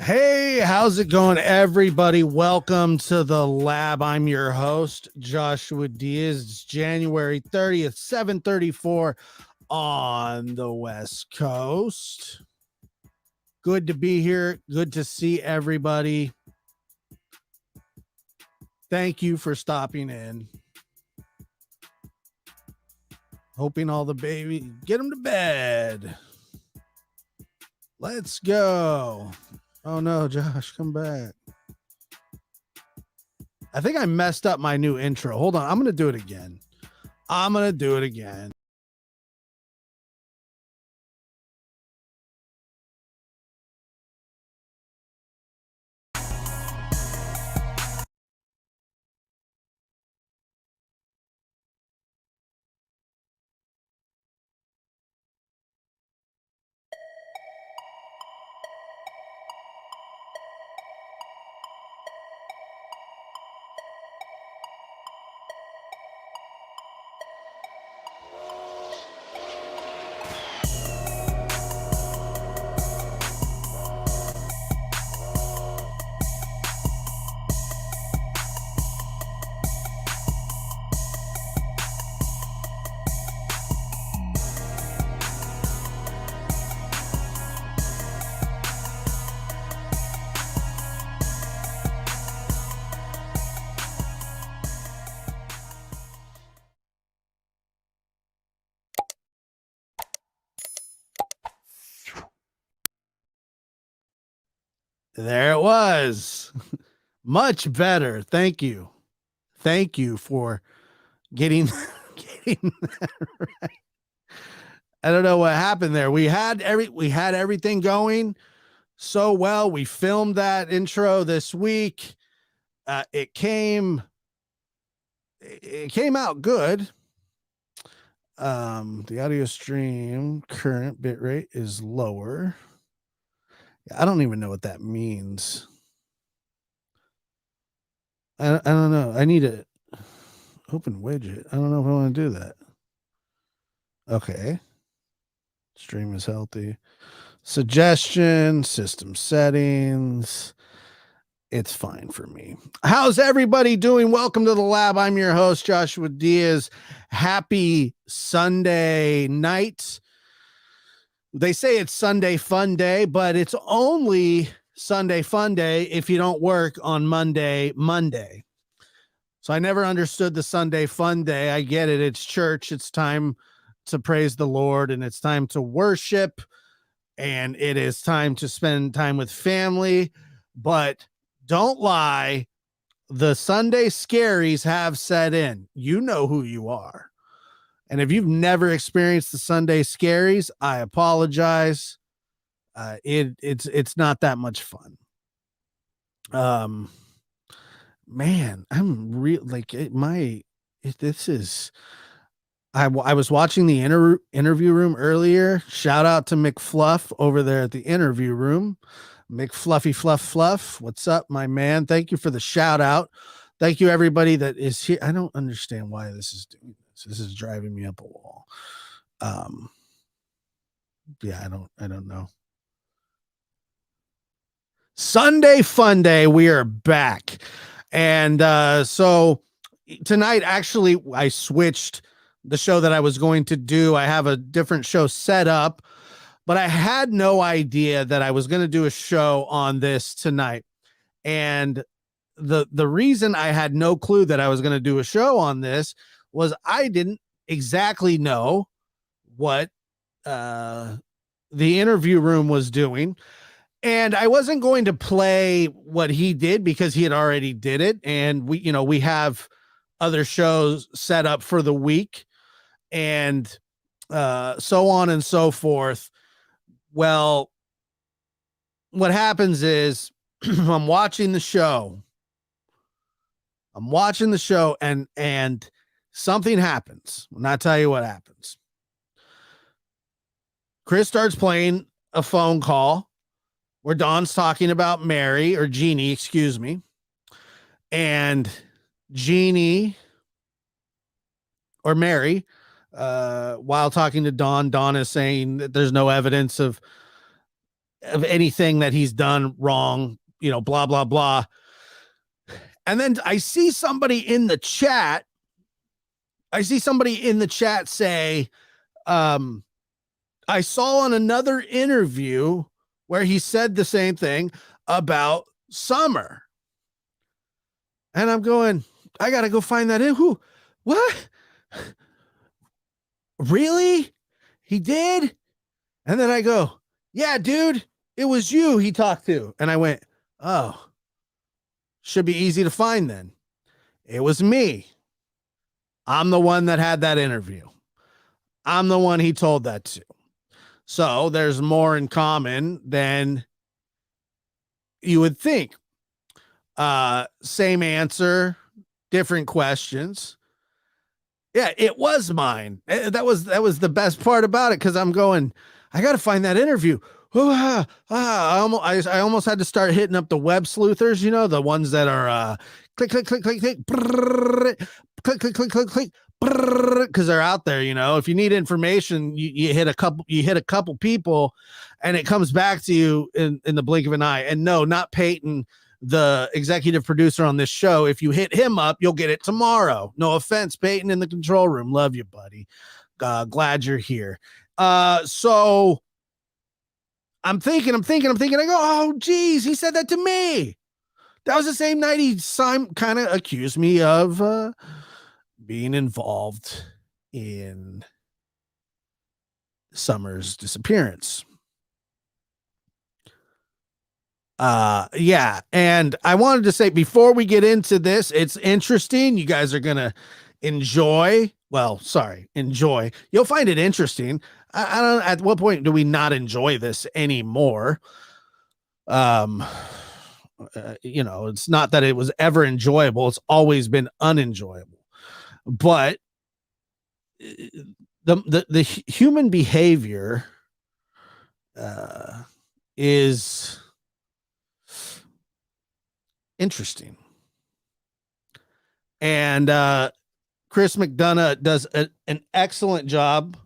Hey, how's it going, everybody? Welcome to the lab. I'm your host, Joshua Diaz. It's January 30th, 7:34 on the West Coast. Good to be here. Good to see everybody. Thank you for stopping in. Hoping all the baby get them to bed. Let's go. Oh no, Josh, come back. I think I messed up my new intro. Hold on. I'm going to do it again. There it was. Much better. Thank you. Thank you for getting getting that right. I don't know what happened there. We had everything going so well. We filmed that intro this week. It came out good. The audio stream current bitrate is lower. I don't even know what that means. I don't know. I need to open widget. I don't know if I want to do that. Okay. Stream is healthy. Suggestion, system settings. It's fine for me. How's everybody doing? Welcome to the lab. I'm your host, Joshua Diaz. Happy Sunday night. They say it's Sunday fun day, but it's only Sunday fun day if you don't work on Monday. So I never understood the Sunday fun day. I get it. It's church. It's time to praise the Lord, and it's time to worship, and it is time to spend time with family. But don't lie, the Sunday scaries have set in. You know who you are. And if you've never experienced the Sunday scaries, I apologize. It's not that much fun. Man, I'm real like this is. I was watching the interview room earlier. Shout out to McFluff over there at the interview room. McFluffy Fluff. What's up, my man? Thank you for the shout out. Thank you, everybody that is here. I don't understand why this is doing this. This is driving me up a wall. Yeah, I don't know. Sunday fun day. We are back. And so tonight, actually, I switched the show that I was going to do. I have a different show set up, but I had no idea that I was going to do a show on this tonight. And the reason I had no clue that I was going to do a show on this was I didn't exactly know what the interview room was doing. And I wasn't going to play what he did because he had already did it. And we have other shows set up for the week and so on and so forth. Well, what happens is I'm watching the show and something happens. I'll not tell you what happens. Chris starts playing a phone call where Dawn's talking about Mary or Jeannie, excuse me. And Jeannie or Mary, while talking to Dawn is saying that there's no evidence of of anything that he's done wrong, blah, blah, blah. And then I see somebody in the chat. Say, I saw on another interview where he said the same thing about Summer. And I'm going, I got to go find that in. Who? What? Really? He did? And then I go, yeah, dude, it was you he talked to. And I went, oh, should be easy to find then. It was me. I'm the one that had that interview. I'm the one he told that to. So there's more in common than you would think. Same answer, different questions. Yeah, it was mine. That was the best part about it, because I'm going, I got to find that interview. I almost had to start hitting up the web sleuthers, the ones that are click, click, click, click, click, click, click, click, click, click, because they're out there. If you need information, you hit a couple people, and it comes back to you in the blink of an eye. And no, not Peyton, the executive producer on this show. If you hit him up, you'll get it tomorrow. No offense, Peyton in the control room. Love you, buddy. Glad you're here. So I'm thinking. I go, oh, geez, he said that to me. That was the same night he kind of accused me of being involved in Summer's disappearance. Yeah. And I wanted to say, before we get into this, it's interesting. You guys are going to enjoy. You'll find it interesting. I don't know, at what point do we not enjoy this anymore? It's not that it was ever enjoyable. It's always been unenjoyable. But the human behavior is interesting. And Chris McDonough does an excellent job.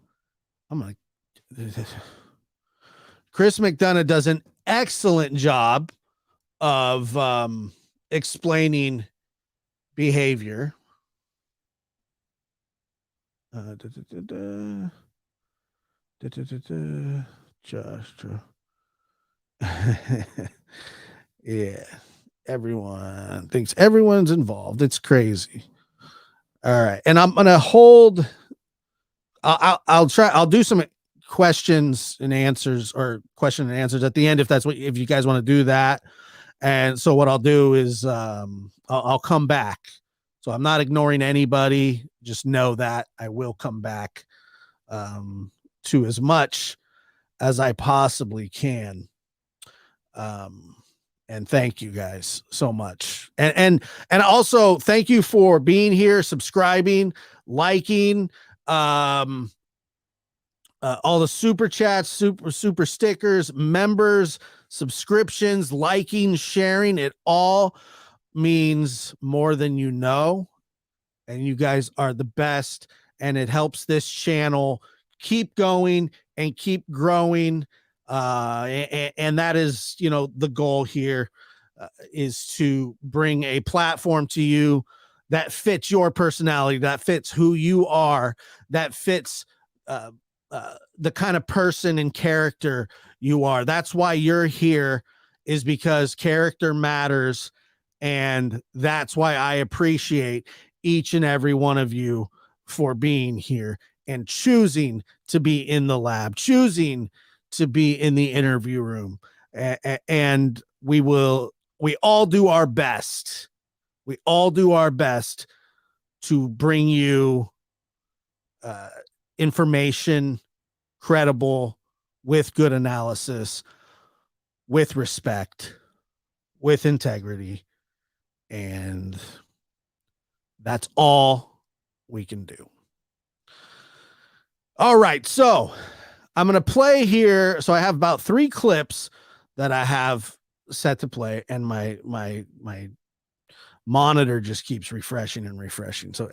Chris McDonough does an excellent job of explaining behavior. Josh. Yeah. Everyone thinks everyone's involved. It's crazy. All right. And I'm going to hold. I'll do some questions and answers, or question and answers at the end, if you guys want to do that. And so what I'll do is I'll come back. So I'm not ignoring anybody. Just know that I will come back to as much as I possibly can. And thank you guys so much. And also thank you for being here, subscribing, liking, all the super chats, super stickers, members, subscriptions, liking, sharing. It all means more than you know. And you guys are the best. And it helps this channel keep going and keep growing. And that is, the goal here is to bring a platform to you that fits your personality, that fits who you are, that fits the kind of person and character you are. That's why you're here, is because character matters. And that's why I appreciate each and every one of you for being here and choosing to be in the lab, choosing to be in the interview room. And we all do our best. We all do our best to bring you information, credible, with good analysis, with respect, with integrity. And that's all we can do. All right. So I'm going to play here. So I have about 3 clips that I have set to play, and my monitor just keeps refreshing and refreshing. So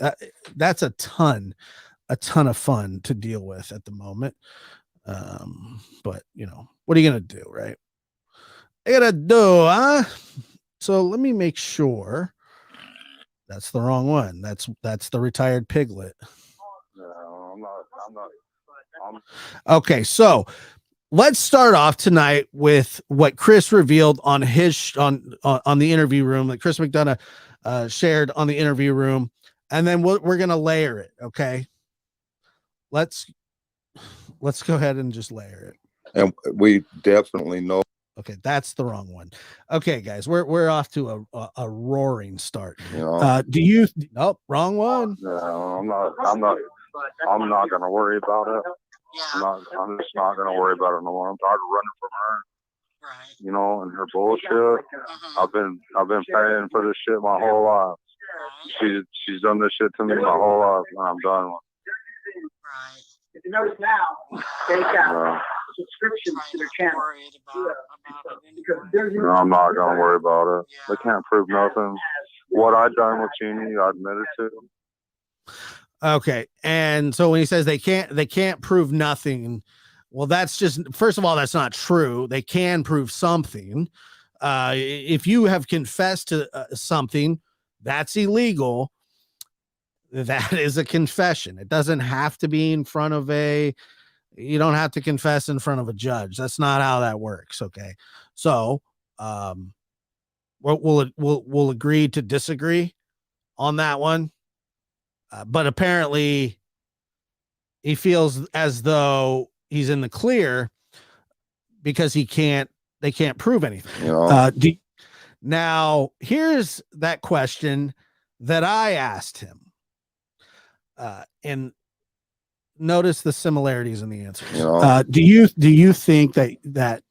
that's a ton of fun to deal with at the moment. But what are you going to do? Right. I gotta do, huh? So let me make sure. That's the wrong one. That's the retired piglet. No, I'm not. Okay, so let's start off tonight with what Chris revealed on his on the interview room that Chris McDonough shared on the interview room, and then we're gonna layer it. Okay, let's go ahead and just layer it. And we definitely know. Okay, that's the wrong one. Okay, guys, we're off to a roaring start. You know, Do you? Nope, wrong one. no, I'm not gonna worry about it. I'm just not gonna worry about it no more. I'm tired of running from her. Right. You know, and her bullshit. I've been paying for this shit my whole life. She's done this shit to me my whole life, and I'm done with it. Right. If you notice now, take out subscriptions to their channel. No, I'm not gonna worry about it. They can't prove nothing. What I done with Jeannie, I admitted to. Okay, and so when he says they can't prove nothing, well, that's just, first of all, that's not true. They can prove something. If you have confessed to something, that's illegal. That is a confession. It doesn't have to be in front of you don't have to confess in front of a judge. That's not how that works. Okay. So, we'll agree to disagree on that one. But apparently he feels as though he's in the clear because they can't prove anything. You know? Now here's that question that I asked him. And notice the similarities in the answers. You know? Do you think that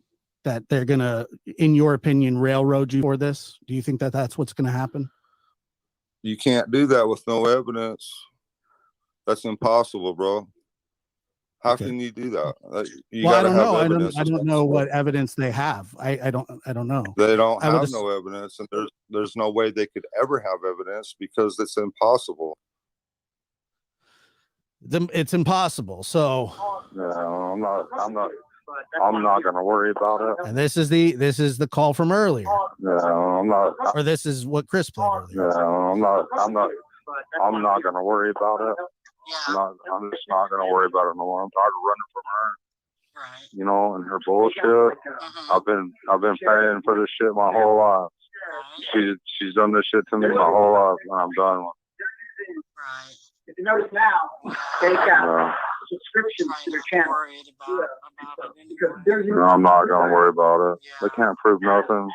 they're gonna, in your opinion, railroad you for this? Do you think that that's what's gonna happen? You can't do that with no evidence. That's impossible, bro. How can you do that? You gotta have evidence. I don't know what evidence they have. I don't know. They don't have no evidence, and there's no way they could ever have evidence because it's impossible. It's impossible. So no, I'm not gonna worry about it. And this is the call from earlier. No, I'm not. Or this is what Chris played earlier. No, I'm not gonna worry about it. I'm just not gonna worry about it no more. I'm tired of running from her. Right. You know, and her bullshit. I've been paying for this shit my whole life. She's done this shit to me my whole life, and I'm done with it. Right. If you notice now, take out subscriptions to their channel. No, I'm not gonna worry about it. They can't prove nothing.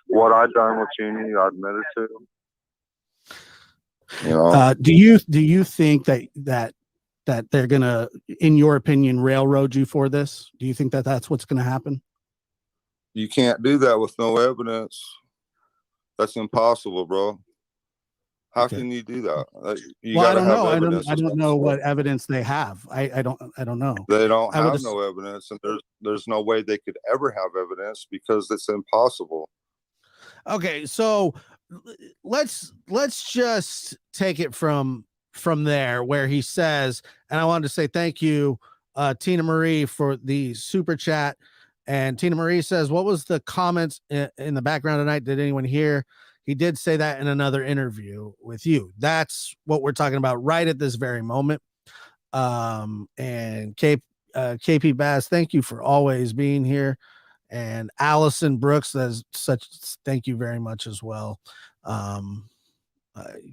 What I done with Jeannie, I admitted to. You know? Do you think that they're gonna, in your opinion, railroad you for this? Do you think that that's what's gonna happen? You can't do that with no evidence. That's impossible, bro. How can you do that? I don't know. I don't know what evidence they have. I don't know. They don't have no evidence, and there's no way they could ever have evidence because it's impossible. Okay, so let's just take it from there where he says, and I wanted to say thank you, Tina Marie, for the super chat. And Tina Marie says, what was the comments in the background tonight? Did anyone hear? He did say that in another interview with you. That's what we're talking about right at this very moment. And KP Bass, thank you for always being here. And Allison Brooks, thank you very much as well. You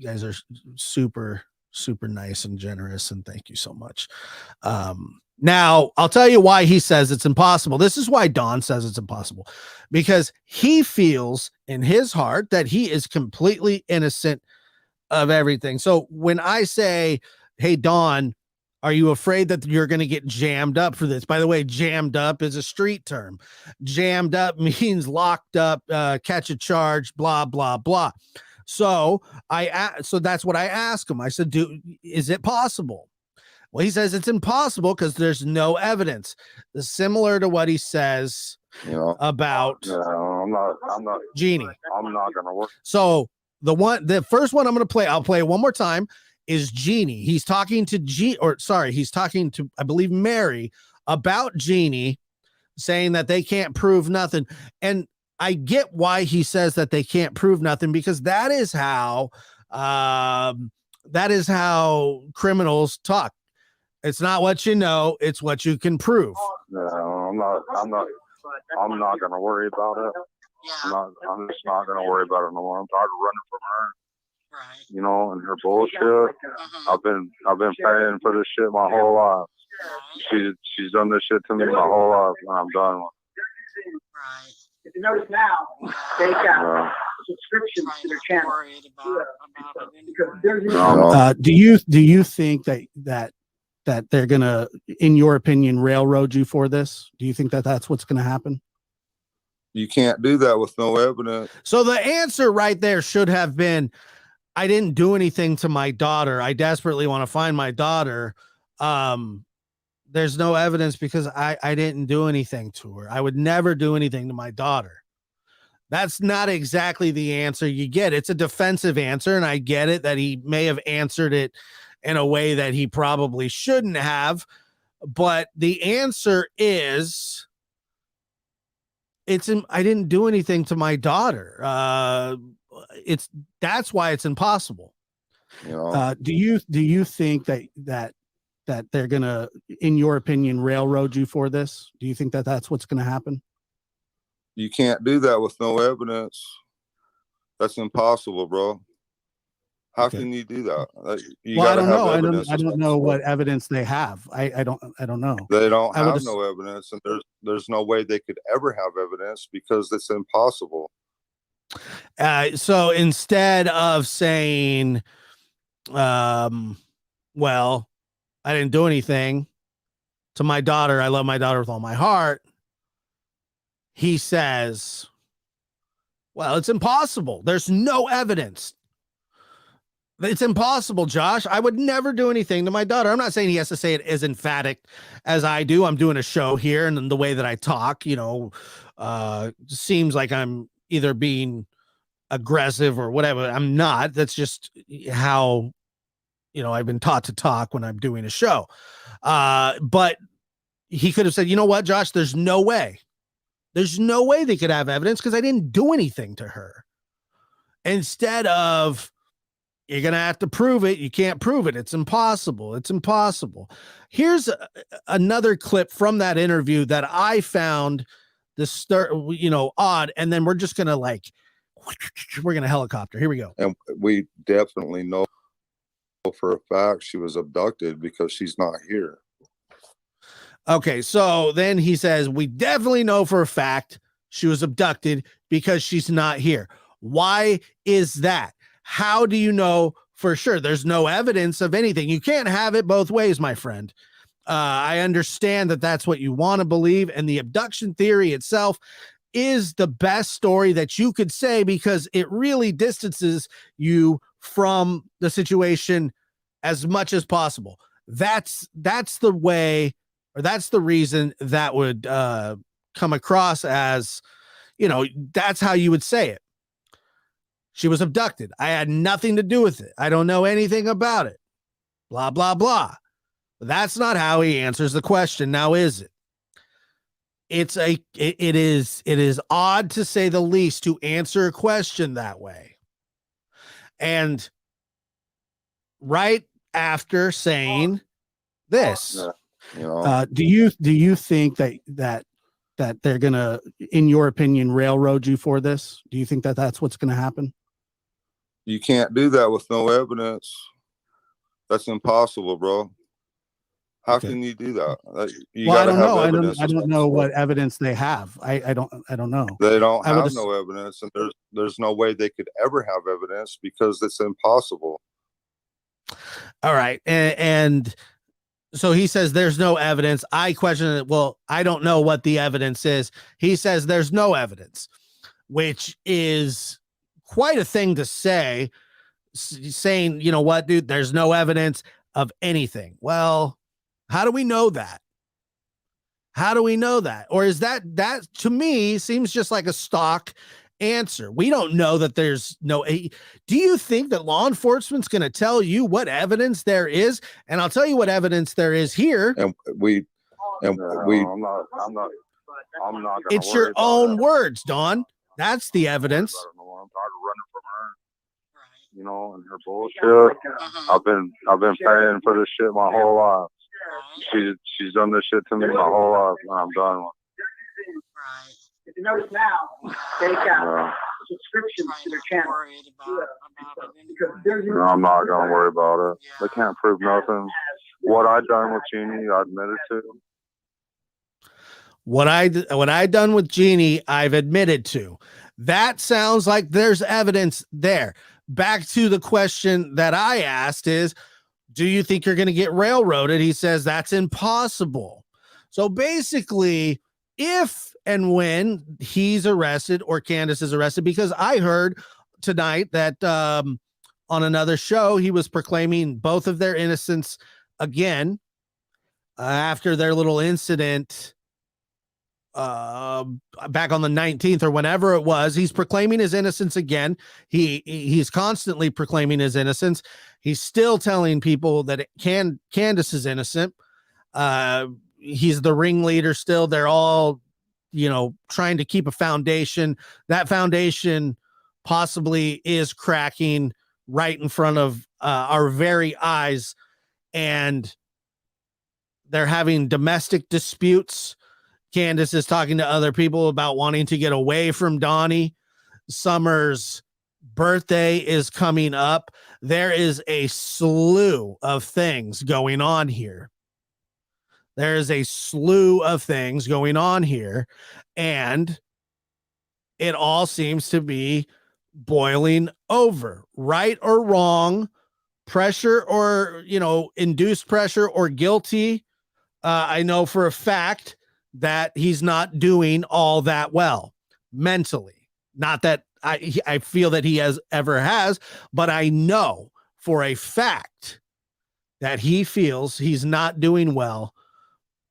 guys are super, super nice and generous, and thank you so much. Now, I'll tell you why he says it's impossible. This is why Don says it's impossible, because he feels in his heart that he is completely innocent of everything. So when I say, hey, Don, are you afraid that you're going to get jammed up for this? By the way, jammed up is a street term. Jammed up means locked up, catch a charge, blah, blah, blah. So that's what I asked him. I said, is it possible? Well, he says it's impossible because there's no evidence. Similar to what he says about I'm not Jeannie. I'm not gonna work. So the first one I'm gonna play, I'll play it one more time, is Jeannie. He's talking to I believe Mary about Jeannie, saying that they can't prove nothing. And I get why he says that they can't prove nothing, because that is how criminals talk. It's not what you know, it's what you can prove. No, I'm not gonna worry about it. I'm just not gonna worry about it no more. I'm tired of running from her. Right. You know, and her bullshit. I've been paying for this shit my whole life. She's done this shit to me my whole life, and I'm done with it. Right. If you notice now, they got subscriptions to their channel. Worried about it Because anymore. there's Do you think that they're gonna, in your opinion, railroad you for this? Do you think that that's what's gonna happen? You can't do that with no evidence. So the answer right there should have been, I didn't do anything to my daughter. I desperately want to find my daughter. There's no evidence because I didn't do anything to her. I would never do anything to my daughter. That's not exactly the answer you get. It's a defensive answer, and I get it that he may have answered it in a way that he probably shouldn't have. But the answer is, I didn't do anything to my daughter. That's why it's impossible. You know, Do you think that they're gonna, in your opinion, railroad you for this? Do you think that that's what's gonna happen? you can't do that with no evidence. That's impossible, bro. How Okay. can you do that? You Well, I gotta don't have know. evidence. I don't know what evidence they have. I don't know. They don't I would have just- no evidence, and there's no way they could ever have evidence because it's impossible. So instead of saying, well, I didn't do anything to my daughter, I love my daughter with all my heart, he says, well, it's impossible. There's no evidence. It's impossible, Josh. I would never do anything to my daughter. I'm not saying he has to say it as emphatic as I do. I'm doing a show here, and the way that I talk, seems like I'm either being aggressive or whatever. I'm not. That's just how, I've been taught to talk when I'm doing a show. But he could have said, you know what, Josh, there's no way. There's no way they could have evidence because I didn't do anything to her. Instead of, you're going to have to prove it. You can't prove it. It's impossible. It's impossible. Here's another clip from that interview that I found odd. And then we're just going to we're going to helicopter. Here we go. And we definitely know for a fact she was abducted because she's not here. Okay, so then he says, we definitely know for a fact she was abducted because she's not here. Why is that? How do you know for sure? There's no evidence of anything. You can't have it both ways, my friend. I understand that that's what you want to believe, and the abduction theory itself is the best story that you could say because it really distances you from the situation as much as possible. That's the way, or that's the reason that would come across as, that's how you would say it. She was abducted. I had nothing to do with it. I don't know anything about it. Blah, blah, blah. But that's not how he answers the question. Now, is it? It is odd to say the least to answer a question that way. And right after saying this, do you think that they're gonna, in your opinion, railroad you for this? Do you think that that's what's gonna happen? You can't do that with no evidence. That's impossible, bro. How can you do that? I don't know. I don't know what evidence they have. I don't know. They don't have no evidence, and there's no way they could ever have evidence because it's impossible. All right, and so he says there's no evidence. I question it. Well, I don't know what the evidence is. He says there's no evidence, which is quite a thing to say, saying, you know what, dude, there's no evidence of anything. Well, how do we know that? How do we know that? Or is that to me seems just like a stock answer? We don't know that there's no. Do you think that law enforcement's going to tell you what evidence there is? And I'll tell you what evidence there is here. I'm not. I'm not. It's your own words, Dawn. That's the evidence. I don't know. I'm tired of running from her, Right. you know, and her bullshit. Uh-huh. I've been paying for this shit my whole life. Right. She's done this shit to me my whole life, and I'm done with Right. If you notice now, take it. out subscriptions Trying to their not channel. worried about it Because anymore. No, I'm not gonna worry about it. They Yeah. can't prove nothing. What I done with Jeannie, I admitted to. What I done with Jeannie, I've admitted to. That sounds like there's evidence there. Back to the question that I asked is, do you think you're going to get railroaded? He says that's impossible. So basically, if and when he's arrested or Candace is arrested, because I heard tonight that on another show, he was proclaiming both of their innocence again after their little incident back on the 19th or whenever it was. He's proclaiming his innocence again. He's constantly proclaiming his innocence. He's still telling people that Candace is innocent. He's the ringleader still. They're all, trying to keep a foundation. That foundation possibly is cracking right in front of our very eyes, and they're having domestic disputes. Candace is talking to other people about wanting to get away from Donnie. Summer's birthday is coming up. There is a slew of things going on here. There is a slew of things going on here, and it all seems to be boiling over. Right or wrong, pressure or, induced pressure or guilty. I know for a fact that he's not doing all that well mentally. Not that I feel that he has, but I know for a fact that he feels he's not doing well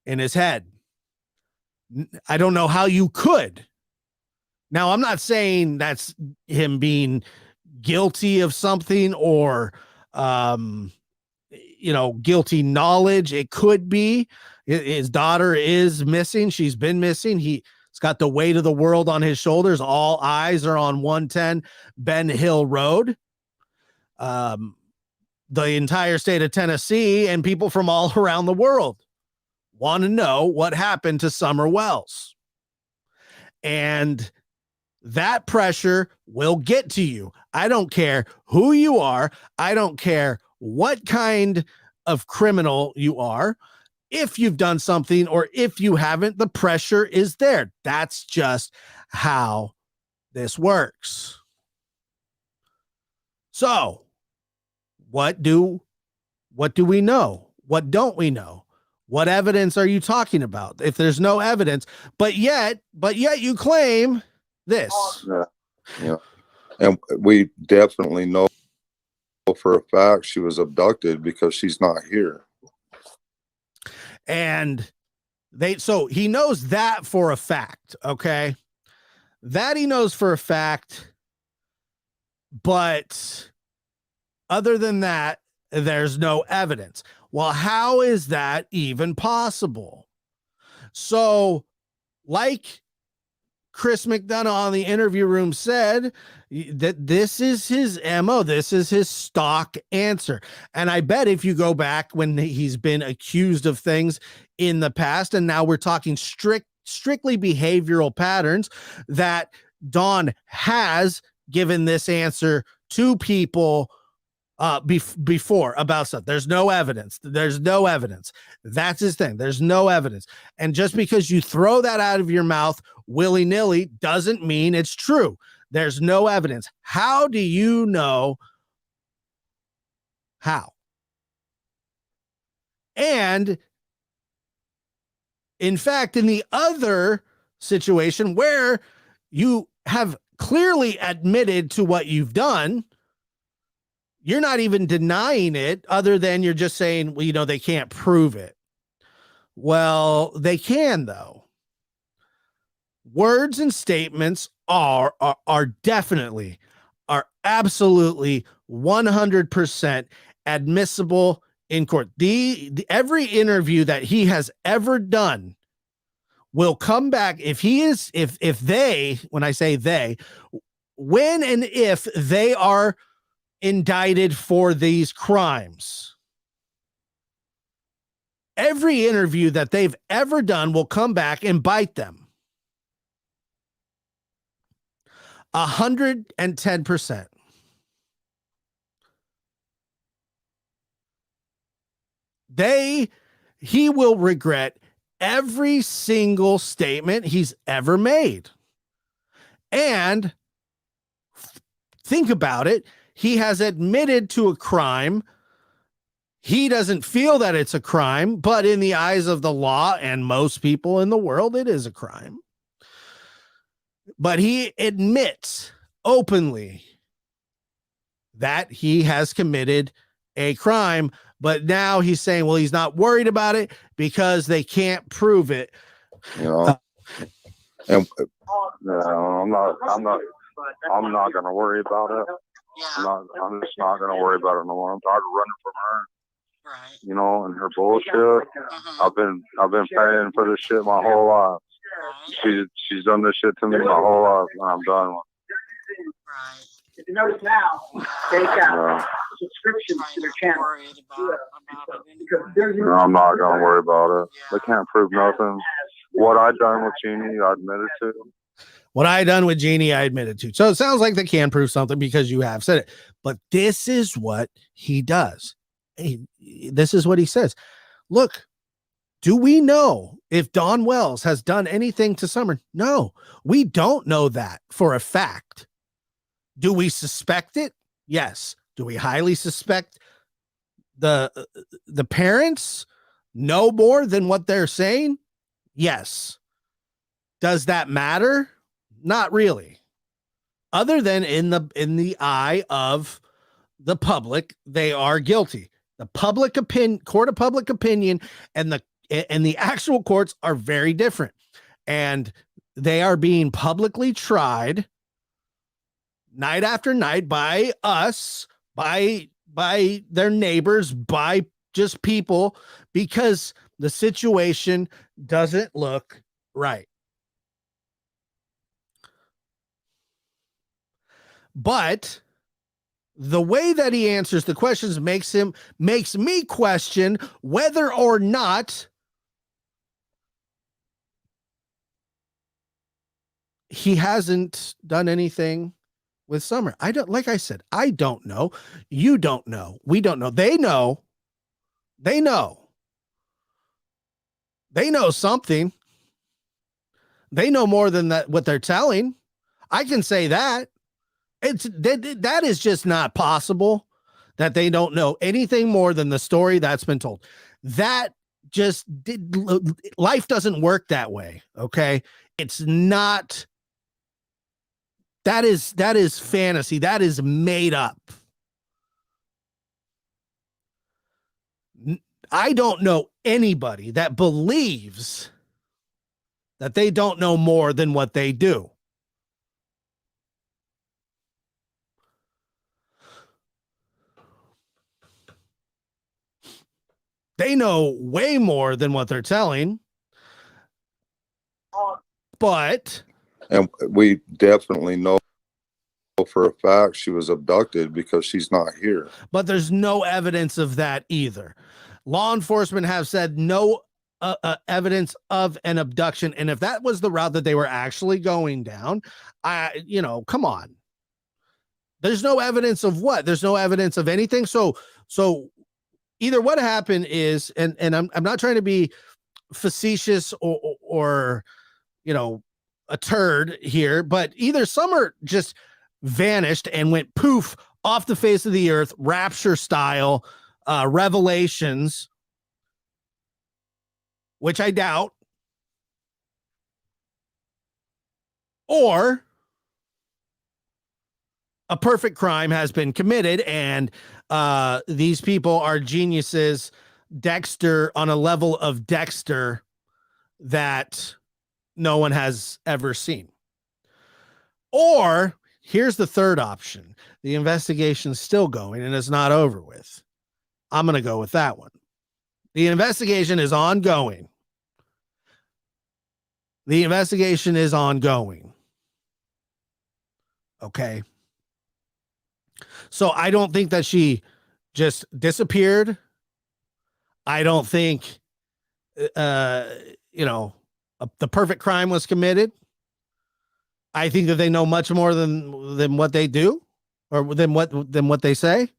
in his head. I don't know how you could. Now, I'm not saying that's him being guilty of something or, guilty knowledge. It could be. His daughter is missing. She's been missing. He's got the weight of the world on his shoulders. All eyes are on 110 Ben Hill Road. The entire state of Tennessee and people from all around the world want to know what happened to Summer Wells. And that pressure will get to you. I don't care who you are. I don't care what kind of criminal you are. If you've done something or if you haven't, the pressure is there. That's just how this works. So, what do we know? What don't we know? What evidence are you talking about? If there's no evidence, but yet you claim this. Yeah. And we definitely know for a fact she was abducted because she's not here. And so he knows that for a fact, okay? That he knows for a fact, but other than that, there's no evidence. Well, how is that even possible? So, like Chris McDonough on the Interview Room said, that this is his MO. This is his stock answer. And I bet if you go back when he's been accused of things in the past, and now we're talking strictly behavioral patterns, that Don has given this answer to people before about stuff. There's no evidence. That's his thing. There's no evidence. And just because you throw that out of your mouth willy-nilly doesn't mean it's true. There's no evidence. How do you know how? And in fact, in the other situation where you have clearly admitted to what you've done, you're not even denying it, other than you're just saying, well, they can't prove it. Well, they can, though. Words and statements are definitely, are absolutely 100% admissible in court. Every interview that he has ever done will come back if they, when I say they, when and if they are indicted for these crimes, every interview that they've ever done will come back and bite them. 110%. He will regret every single statement he's ever made. And think about it. He has admitted to a crime. He doesn't feel that it's a crime, but in the eyes of the law and most people in the world, it is a crime. But he admits openly that he has committed a crime, but now he's saying, well, he's not worried about it because they can't prove it. You know, and No, I'm not gonna worry about it. Yeah. I'm just not gonna worry about it no more. I'm tired of running from her. Right. You know, and her bullshit. Uh-huh. I've been paying for this shit my whole life. Right. She's done this shit to me my whole life, and I'm done with Right. If you notice now, they it. got subscriptions to their channel. Worried about it Because anymore. there's No, I'm not gonna worry about it. They Yeah. can't prove nothing. What I done with Jeannie, I admitted to. What I done with Jeannie, I admitted to. So it sounds like they can prove something because you have said it. But this is what he does. This is what he says. Look, do we know if Dawn Wells has done anything to Summer? No, we don't know that for a fact. Do we suspect it? Yes. Do we highly suspect the parents know more than what they're saying? Yes. Does that matter? Not really. Other than in the eye of the public, they are guilty. The public opinion, court of public opinion, and the actual courts are very different, and they are being publicly tried night after night by us, by their neighbors, by just people, because the situation doesn't look right. But the way that he answers the questions makes me question whether or not he hasn't done anything with Summer. I don't, like I said, I don't know. You don't know. We don't know. They know. They know. They know something. They know more than that what they're telling. I can say that. That is just not possible, that they don't know anything more than the story that's been told. That just life doesn't work that way. Okay. It's not. That is fantasy. That is made up. I don't know anybody that believes that they don't know more than what they do. They know way more than what they're telling. But and we definitely know for a fact she was abducted because she's not here. But there's no evidence of that either. Law enforcement have said no evidence of an abduction. And if that was the route that they were actually going down, come on. There's no evidence of what? There's no evidence of anything. So either what happened is, and I'm not trying to be facetious or a turd here, but either Summer just vanished and went poof off the face of the earth, rapture style, revelations, which I doubt, or a perfect crime has been committed and these people are geniuses, Dexter, on a level of Dexter that no one has ever seen. Or here's the third option. The investigation's still going and it's not over with. I'm going to go with that one. The investigation is ongoing. The investigation is ongoing. Okay. So I don't think that she just disappeared. I don't think, you know, the perfect crime was committed. I think that they know much more than what they do, or than what they say.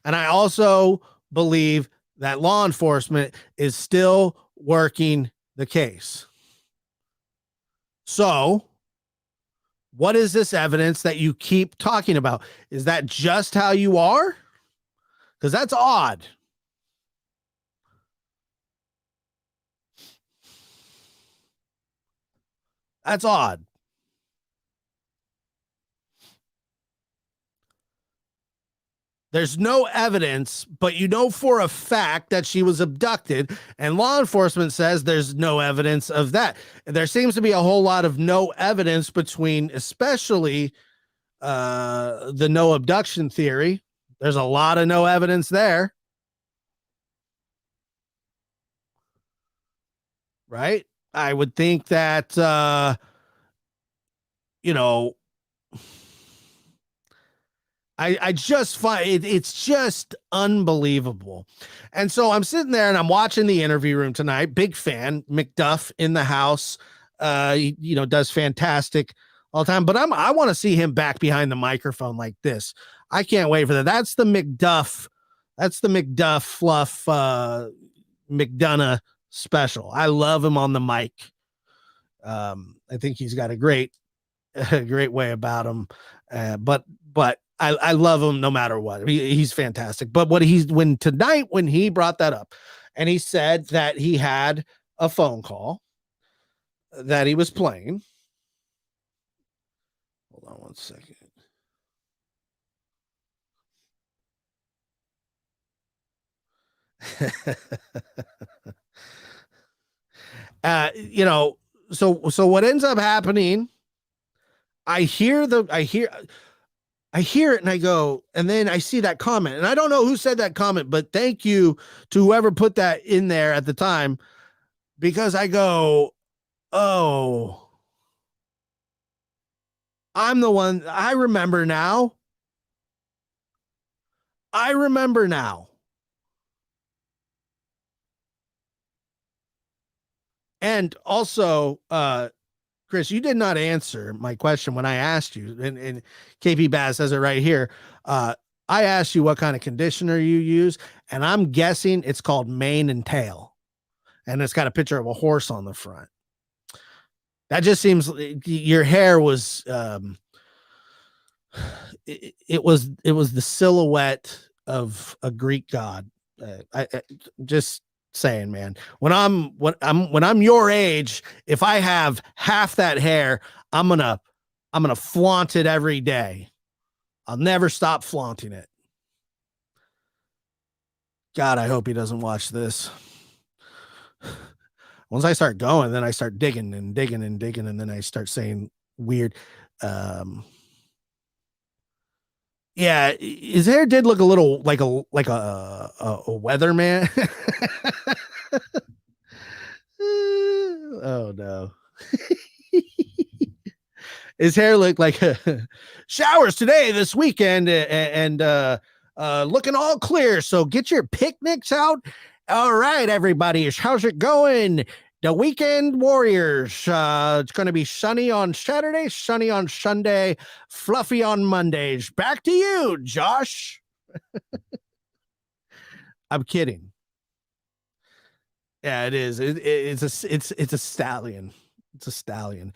And I also believe that law enforcement is still working the case. So, what is this evidence that you keep talking about? Is that just how you are? Because that's odd. That's odd. There's no evidence, but you know for a fact that she was abducted, and law enforcement says there's no evidence of that. There seems to be a whole lot of no evidence between, especially the no abduction theory. There's a lot of no evidence there. Right? I would think that, you know, I just find it's just unbelievable. And so I'm sitting there and I'm watching the interview room tonight. Big fan. McDonough in the house. He, does fantastic all the time. But I want to see him back behind the microphone like this. I can't wait for that. That's the McDonough. That's the McDonough fluff McDonough special. I love him on the mic. I think he's got a great way about him. But I love him no matter what. He's fantastic. But when he brought that up and he said that he had a phone call that he was playing. Hold on one second. So what ends up happening, I hear it and I go, and then I see that comment, and I don't know who said that comment, but thank you to whoever put that in there at the time, because I go, oh, I'm the one. I remember now. And also, Chris, you did not answer my question when I asked you, and KP Bass says it right here. I asked you what kind of conditioner you use, and I'm guessing it's called mane and tail, and it's got a picture of a horse on the front. That just seems your hair was, it was the silhouette of a Greek god. I just saying, man, when I'm your age, if I have half that hair, I'm gonna flaunt it every day. I'll never stop flaunting it. God, I hope he doesn't watch this. Once I start going, then I start digging and digging and digging, and then I start saying weird. Yeah, his hair did look a little like a weatherman. Oh no. His hair looked like showers today this weekend, and looking all clear. So get your picnics out. All right, everybody, how's it going? The Weekend Warriors. It's going to be sunny on Saturday, sunny on Sunday, fluffy on Mondays. Back to you, Josh. I'm kidding. Yeah, it is. It's a stallion. It's a stallion.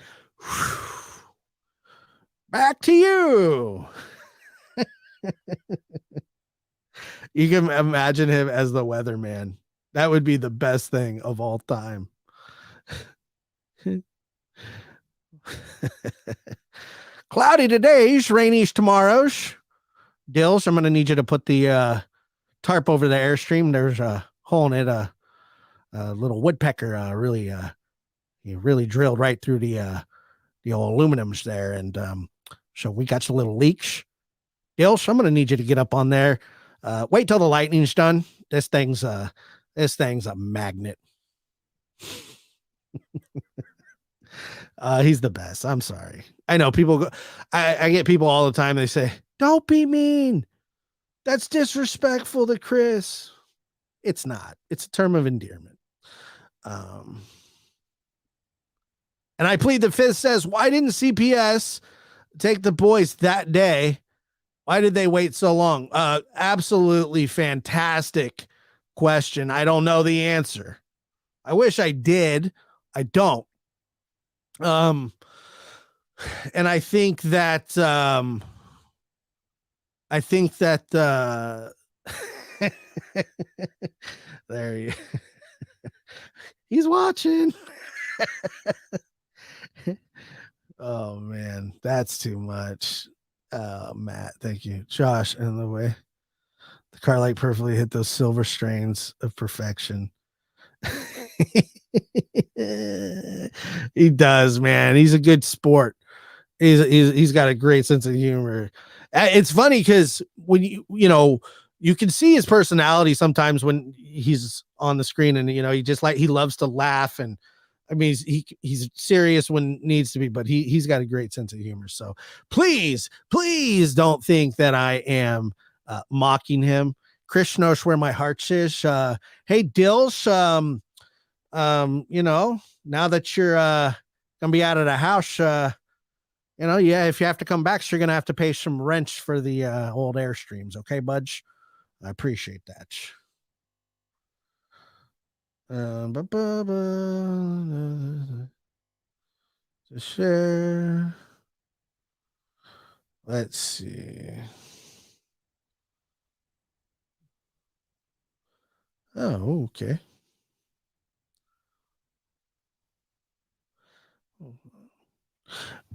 Back to you. You can imagine him as the weatherman. That would be the best thing of all time. Cloudy todays, rainy tomorrows. Dills, I'm going to need you to put the tarp over the Airstream. There's a hole in it. A little woodpecker really drilled right through the old aluminums there, and so we got some little leaks. Dills, I'm going to need you to get up on there. Wait till the lightning's done. This thing's a magnet. He's the best. I'm sorry. I know people go, I get people all the time. They say, don't be mean. That's disrespectful to Chris. It's not. It's a term of endearment. And I plead the fifth says, why didn't CPS take the boys that day? Why did they wait so long? Absolutely fantastic question. I don't know the answer. I wish I did. I don't. And I think that there he he's watching. Oh man, that's too much. Matt, thank you. Josh, in the way. The car light perfectly hit those silver strains of perfection. He does, man. He's a good sport. He's got a great sense of humor. It's funny because when you can see his personality sometimes when he's on the screen, and he loves to laugh, and I mean he's serious when needs to be, but he's got a great sense of humor. So please don't think that I am mocking him. Krishnosh, where my heart is. Hey Dilsh, now that you're gonna be out of the house, if you have to come back, you're gonna have to pay some rent for the old Airstreams, okay, Budge? I appreciate that. To share. Let's see. Oh, okay.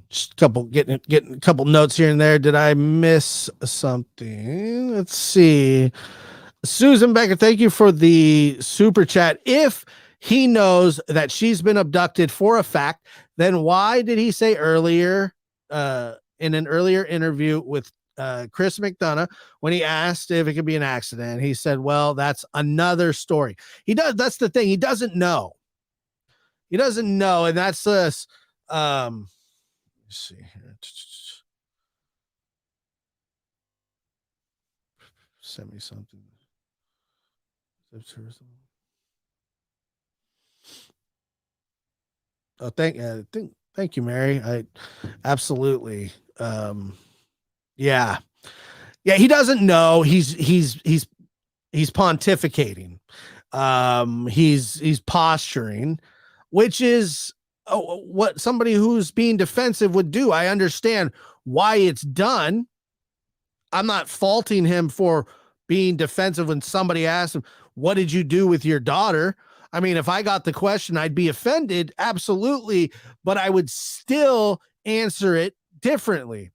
Just a couple getting a couple notes here and there. Did I miss something? Let's see. Susan Becker, thank you for the super chat. If he knows that she's been abducted for a fact, then why did he say earlier in an earlier interview with Chris McDonough, when he asked if it could be an accident, he said, well, that's another story. That's the thing. He doesn't know. And that's this. Let's see here. Send me something. Oh, thank you, Mary. I absolutely. Yeah. He doesn't know. He's pontificating. He's posturing, which is what somebody who's being defensive would do. I understand why it's done. I'm not faulting him for being defensive when somebody asks him, what did you do with your daughter? I mean, if I got the question, I'd be offended. Absolutely. But I would still answer it differently.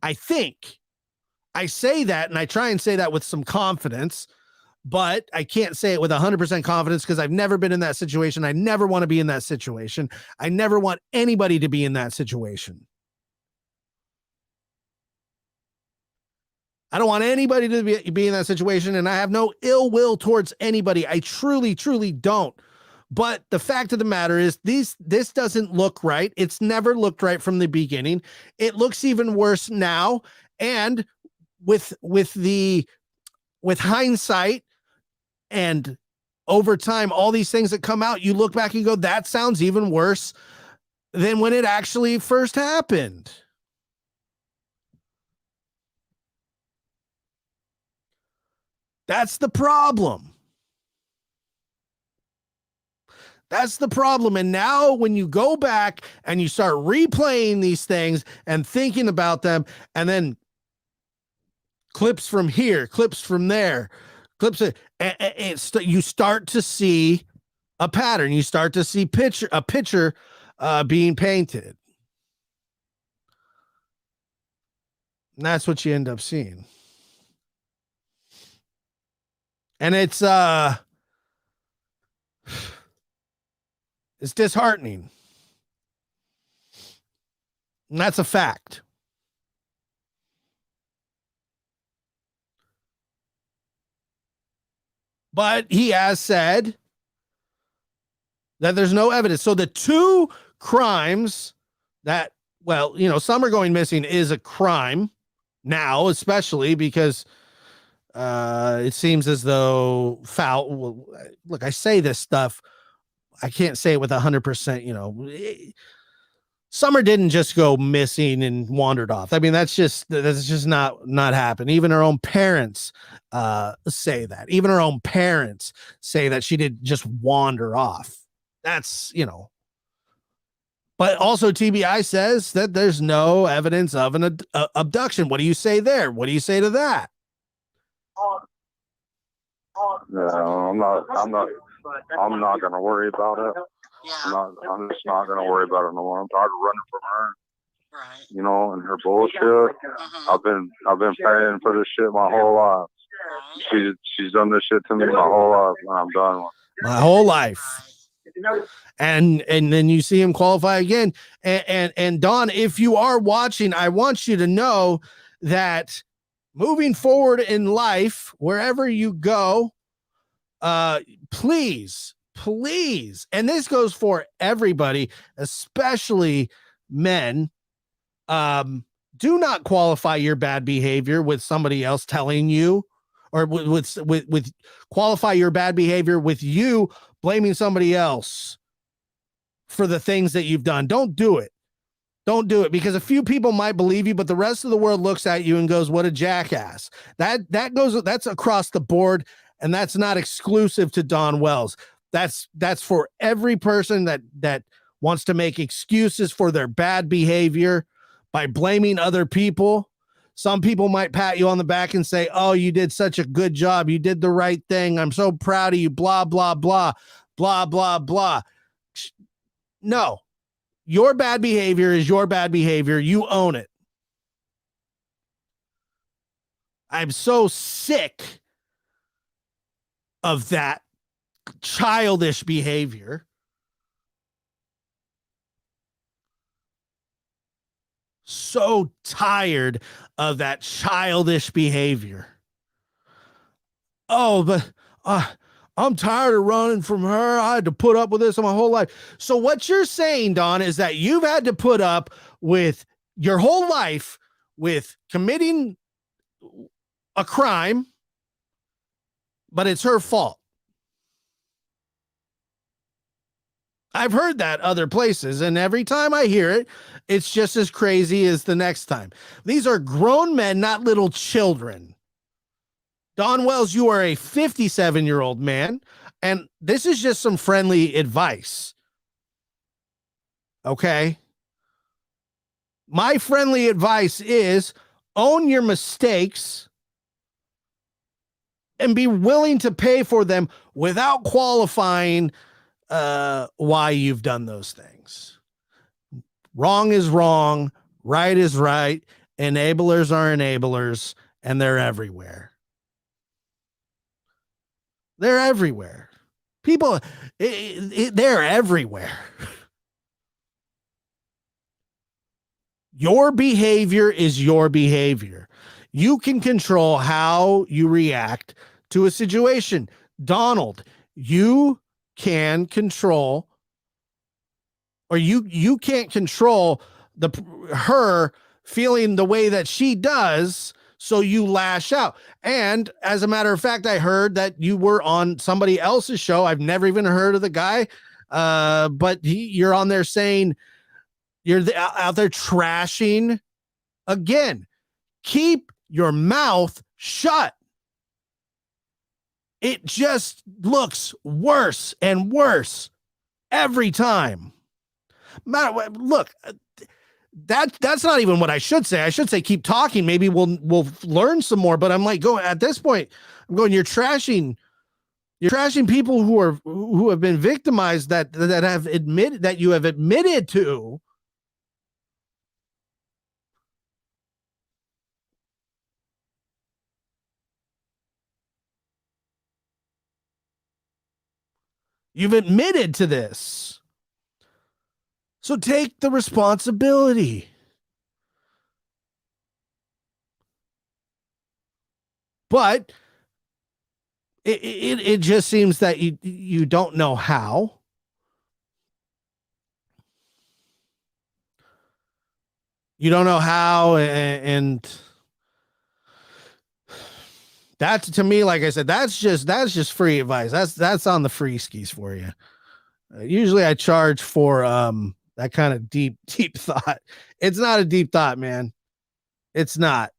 I think I say that, and I try and say that with some confidence, but I can't say it with 100% confidence because I've never been in that situation. I never want to be in that situation. I never want anybody to be in that situation. I don't want anybody to be in that situation, and I have no ill will towards anybody. I truly, truly don't. But the fact of the matter is this doesn't look right. It's never looked right from the beginning. It looks even worse now. And with hindsight and over time, all these things that come out, you look back and go, that sounds even worse than when it actually first happened. That's the problem. And now when you go back and you start replaying these things and thinking about them, and then clips from here, clips from there, you start to see a pattern. You start to see a picture being painted. And that's what you end up seeing. And it's disheartening. And that's a fact. But he has said that there's no evidence. So the two crimes that, well, Summer going missing is a crime now, especially because it seems as though foul. Look, I say this stuff. I can't say it with 100%, Summer didn't just go missing and wandered off. I mean, that's just not happen. Even her own parents say that. Even her own parents say that she did just wander off. That's, but also TBI says that there's no evidence of an abduction. What do you say there? What do you say to that? No, I'm not gonna worry about it. Yeah. I'm just not gonna worry about it no more. I'm tired of running from her. Right. And her bullshit. Mm-hmm. I've been paying for this shit my whole life. Right. She's done this shit to me my whole life, and I'm done with it. My whole life. And then you see him qualify again. And Don, if you are watching, I want you to know that moving forward in life, wherever you go, please, and this goes for everybody, especially men, do not qualify your bad behavior with somebody else telling you, or with qualify your bad behavior with you blaming somebody else for the things that you've done. Don't do it. Don't do it, because a few people might believe you, but the rest of the world looks at you and goes, what a jackass. That's across the board. And that's not exclusive to Don Wells. That's for every person that wants to make excuses for their bad behavior by blaming other people. Some people might pat you on the back and say, oh, you did such a good job. You did the right thing. I'm so proud of you. Blah, blah, blah, blah, blah, blah. No, your bad behavior is your bad behavior. You own it. I'm so sick of that childish behavior. So tired of that childish behavior. Oh, but I'm tired of running from her. I had to put up with this my whole life. So what you're saying, Don, is that you've had to put up with your whole life with committing a crime, but it's her fault. I've heard that other places, and every time I hear it, it's just as crazy as the next time. These are grown men, not little children. Don Wells, you are a 57-year-old man, and this is just some friendly advice. Okay? My friendly advice is own your mistakes and be willing to pay for them without qualifying why you've done those things. Wrong is wrong, right is right, enablers are enablers, and they're everywhere. They're everywhere. People, they're everywhere. Your behavior is your behavior. You can control how you react to a situation. Donald, you can control, or you can't control her feeling the way that she does, so you lash out. And as a matter of fact, I heard that you were on somebody else's show. I've never even heard of the guy, but you're on there saying you're out there trashing. Again, keep your mouth shut. It just looks worse and worse every time. Look, that's not even what I should say. I should say keep talking. Maybe we'll learn some more. But I'm like, going at this point, I'm going, you're trashing people who have been victimized, that have admitted, that you have admitted to. You've admitted to this. So take the responsibility. But it just seems that you don't know how. You don't know how, and that's, to me, like I said, that's just free advice. That's on the free skis for you. Usually I charge for that kind of deep thought. It's not a deep thought, man. It's not.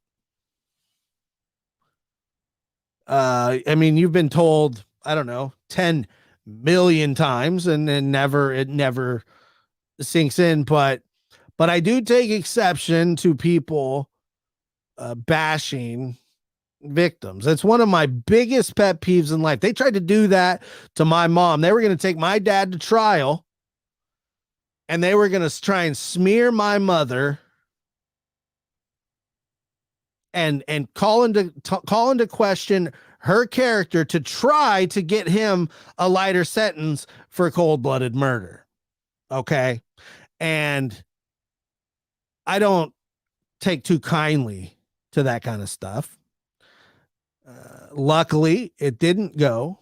I mean, you've been told, I don't know, 10 million times, and then it never sinks in. But I do take exception to people bashing victims. It's one of my biggest pet peeves in life. They tried to do that to my mom. They were going to take my dad to trial, and they were going to try and smear my mother and call into question her character to try to get him a lighter sentence for cold-blooded murder. Okay? And I don't take too kindly to that kind of stuff. Luckily, it didn't go.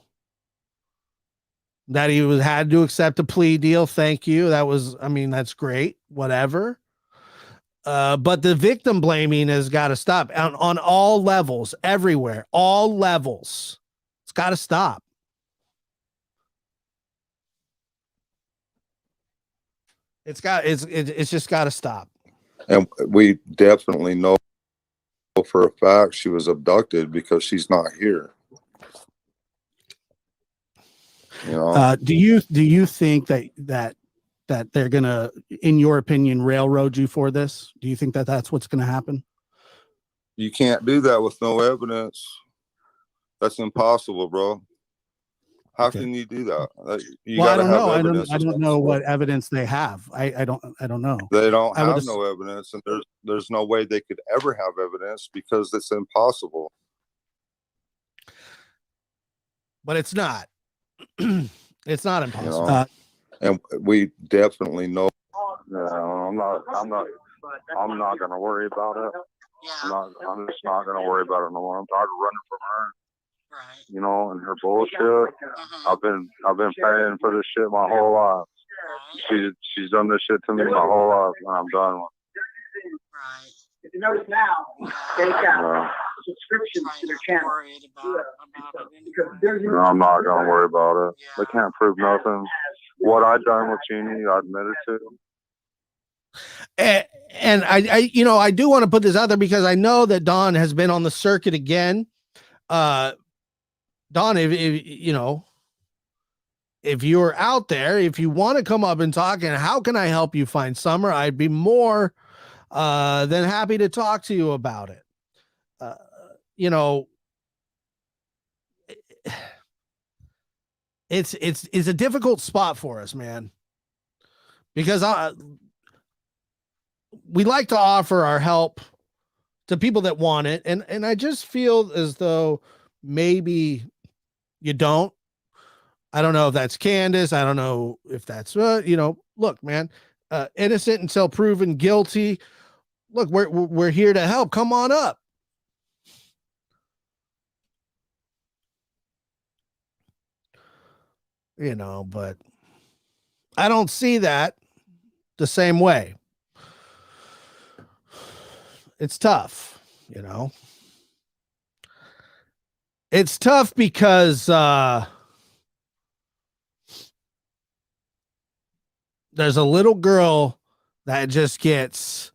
That he had to accept a plea deal. Thank you. That's great. Whatever. But the victim blaming has got to stop on all levels, everywhere, all levels. It's got to stop. It's just got to stop. And we definitely know for a fact she was abducted because she's not here. You know, do you think that they're gonna, in your opinion, railroad you for this? Do you think that that's what's gonna happen? you can't do that with no evidence. That's impossible, bro. How Okay. can you do that? You Well, I gotta don't have know. evidence. I don't know what evidence they have. I don't know. They don't I would have no evidence, and there's no way they could ever have evidence because it's impossible. But it's not. It's not impossible. You know? And we definitely know. Yeah, I'm not gonna worry about it. Yeah. I'm just not gonna worry about it no more. I'm tired of running from her. Right. You know, and her bullshit. Mhm. I've been paying for this shit my whole life. Right. She's done this shit to me my whole life, and I'm done with Right. If you notice now, they've got subscriptions to their channel. Worried about it Because anymore. there's it. I'm not gonna worry about it. They Yeah. can't prove nothing. What I done with Jeannie, I admitted to. And I do want to put this out there because I know that Don has been on the circuit again. Don, if you're out there, if you want to come up and talk, and how can I help you find Summer, I'd be more than happy to talk to you about it. It's a difficult spot for us, man, because we like to offer our help to people that want it, and I just feel as though maybe you don't. I don't know if that's Candace. I don't know if that's look, man, innocent until proven guilty. Look, we're here to help. Come on up. But I don't see that the same way. It's tough, It's tough because there's a little girl that just gets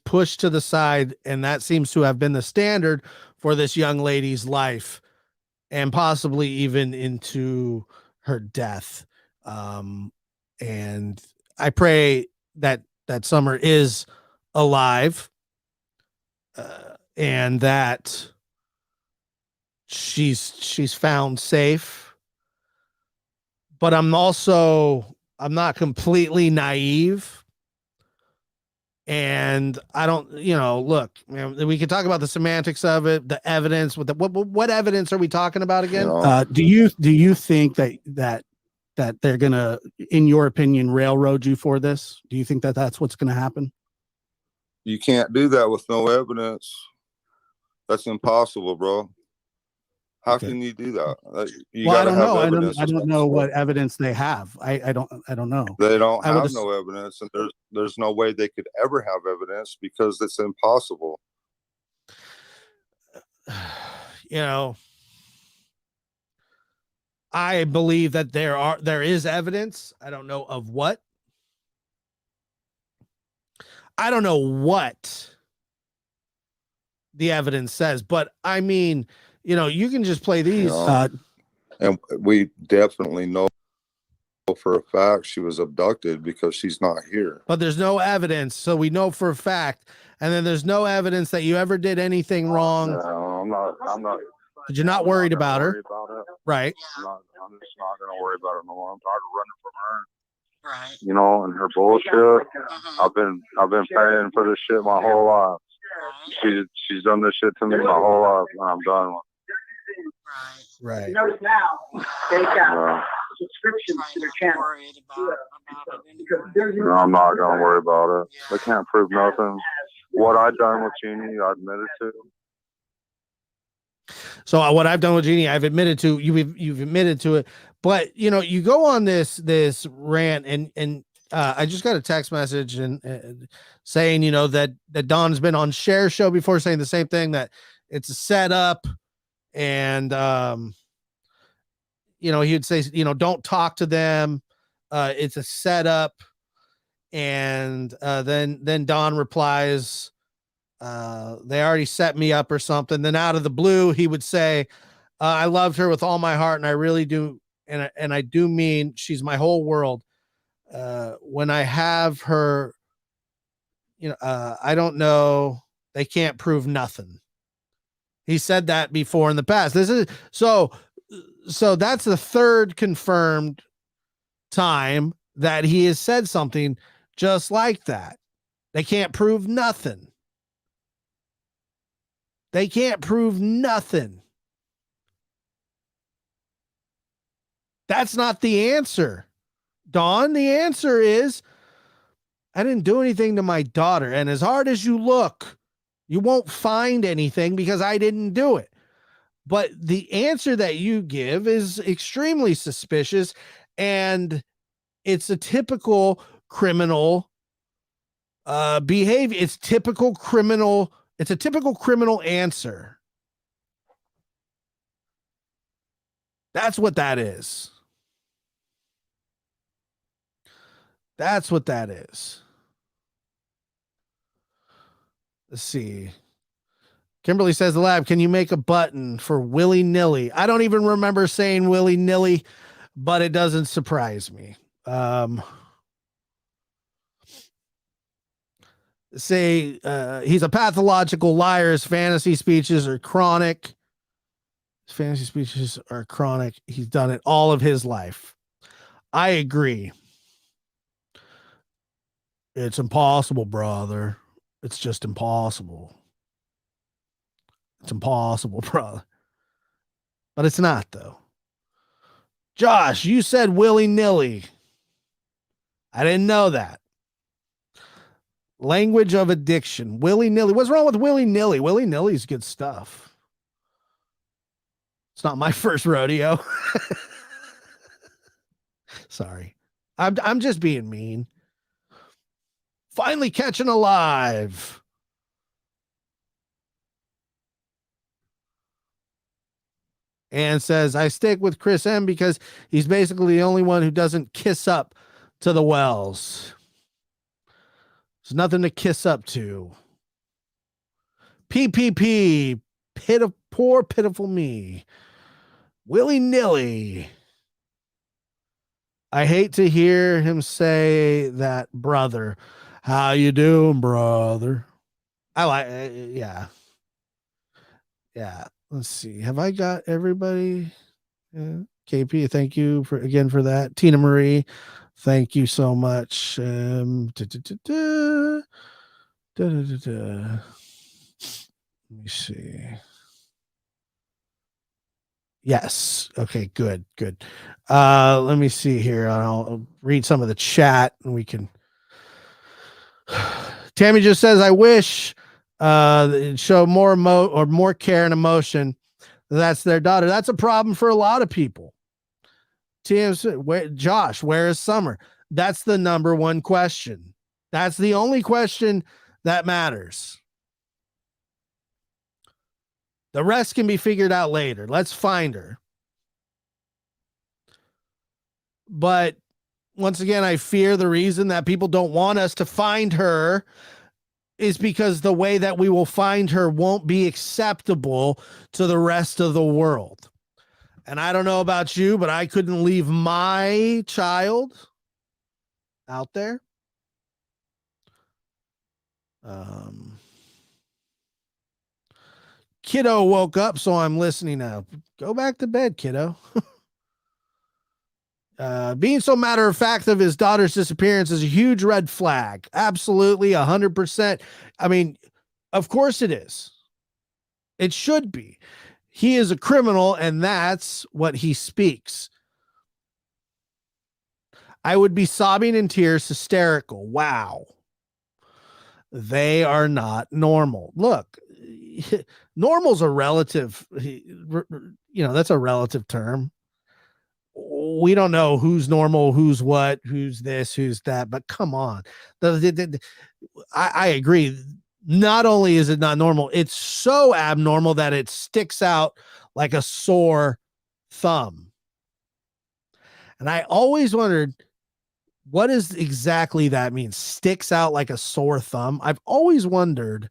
pushed to the side, and that seems to have been the standard for this young lady's life, and possibly even into her death. And I pray that Summer is alive, and that she's found safe. But I'm not completely naive. And I don't, look, man, we could talk about the semantics of it, the evidence. What evidence are we talking about again? Do you think that they're gonna, in your opinion, railroad you for this? Do you think that that's what's gonna happen? You can't do that with no evidence. That's impossible, bro. How Okay. can you do that? You Well, I got to don't have know. evidence. I don't know what evidence they have. I don't know. They don't I would have no evidence, and there's no way they could ever have evidence because it's impossible. You know, I believe that there is evidence. I don't know of what. I don't know what the evidence says, but I mean, you can just play these. And we definitely know for a fact she was abducted because she's not here. But there's no evidence, so we know for a fact. And then there's no evidence that you ever did anything wrong. No, I'm not. But you're not worried about her, right? I'm just not gonna worry about it no more. I'm tired of running from her. Right. You know, and her bullshit. I've been paying for this shit my whole life. She's done this shit to me my whole life, and I'm done with Right. Right. Notice now, they got subscriptions to their channel. Worried about it Because anymore. No, I'm not gonna worry about it. Yeah. They can't prove nothing. What I done with Jeannie, I admitted to. So what I've done with Jeannie, I've admitted to. You've admitted to it. But you go on this rant, and I just got a text message and saying that Don's been on Cher's show before, saying the same thing, that it's a setup, and he would say don't talk to them, it's a setup, and then Don replies, they already set me up or something. Then out of the blue, he would say, I loved her with all my heart, and I really do. And I do mean she's my whole world. When I have her, I don't know. They can't prove nothing. He said that before in the past. This is so that's the third confirmed time that he has said something just like that. They can't prove nothing. They can't prove nothing. That's not the answer, Dawn. The answer is, I didn't do anything to my daughter. And as hard as you look, you won't find anything because I didn't do it. But the answer that you give is extremely suspicious, and it's a typical criminal behavior. It's a typical criminal answer. That's what that is. That's what that is. Let's see. Kimberly says, the lab, can you make a button for willy-nilly? I don't even remember saying willy-nilly, but it doesn't surprise me. Say he's a pathological liar. His fantasy speeches are chronic. His fantasy speeches are chronic. He's done it all of his life. I agree. It's impossible, brother. It's just impossible. It's impossible, brother. But it's not, though. Josh, you said willy-nilly. I didn't know that. Language of addiction. Willy-nilly. What's wrong with willy-nilly? Willy-nilly is good stuff. It's not my first rodeo. Sorry. I'm just being mean. Finally catching alive. And says, I stick with Chris M because he's basically the only one who doesn't kiss up to the Wells. There's nothing to kiss up to. PPP. Poor pitiful me. Willy-nilly. I hate to hear him say that, brother. How you doing, brother? I like, yeah. Yeah. Let's see. Have I got everybody? Yeah. KP, thank you for that. Tina Marie, thank you so much. Let me see. Yes. Okay, good. Let me see here. I'll read some of the chat and we can. Tammy just says, I wish show more care and emotion that's their daughter. That's a problem for a lot of people. Josh, where is Summer? That's the number one question. That's the only question that matters. The rest can be figured out later. Let's find her. But once again, I fear the reason that people don't want us to find her is because the way that we will find her won't be acceptable to the rest of the world. And I don't know about you, but I couldn't leave my child out there. Kiddo woke up, so I'm listening now. Go back to bed, kiddo. Being so matter of fact of his daughter's disappearance is a huge red flag. Absolutely, 100%. I mean, of course it is. It should be. He is a criminal, and that's what he speaks. I would be sobbing in tears, hysterical. Wow. They are not normal. Look, normal's a relative, that's a relative term. We don't know who's normal, who's what, who's this, who's that, but come on. I agree. Not only is it not normal, it's so abnormal that it sticks out like a sore thumb. And I always wondered, what does exactly that mean? Sticks out like a sore thumb. I've always wondered,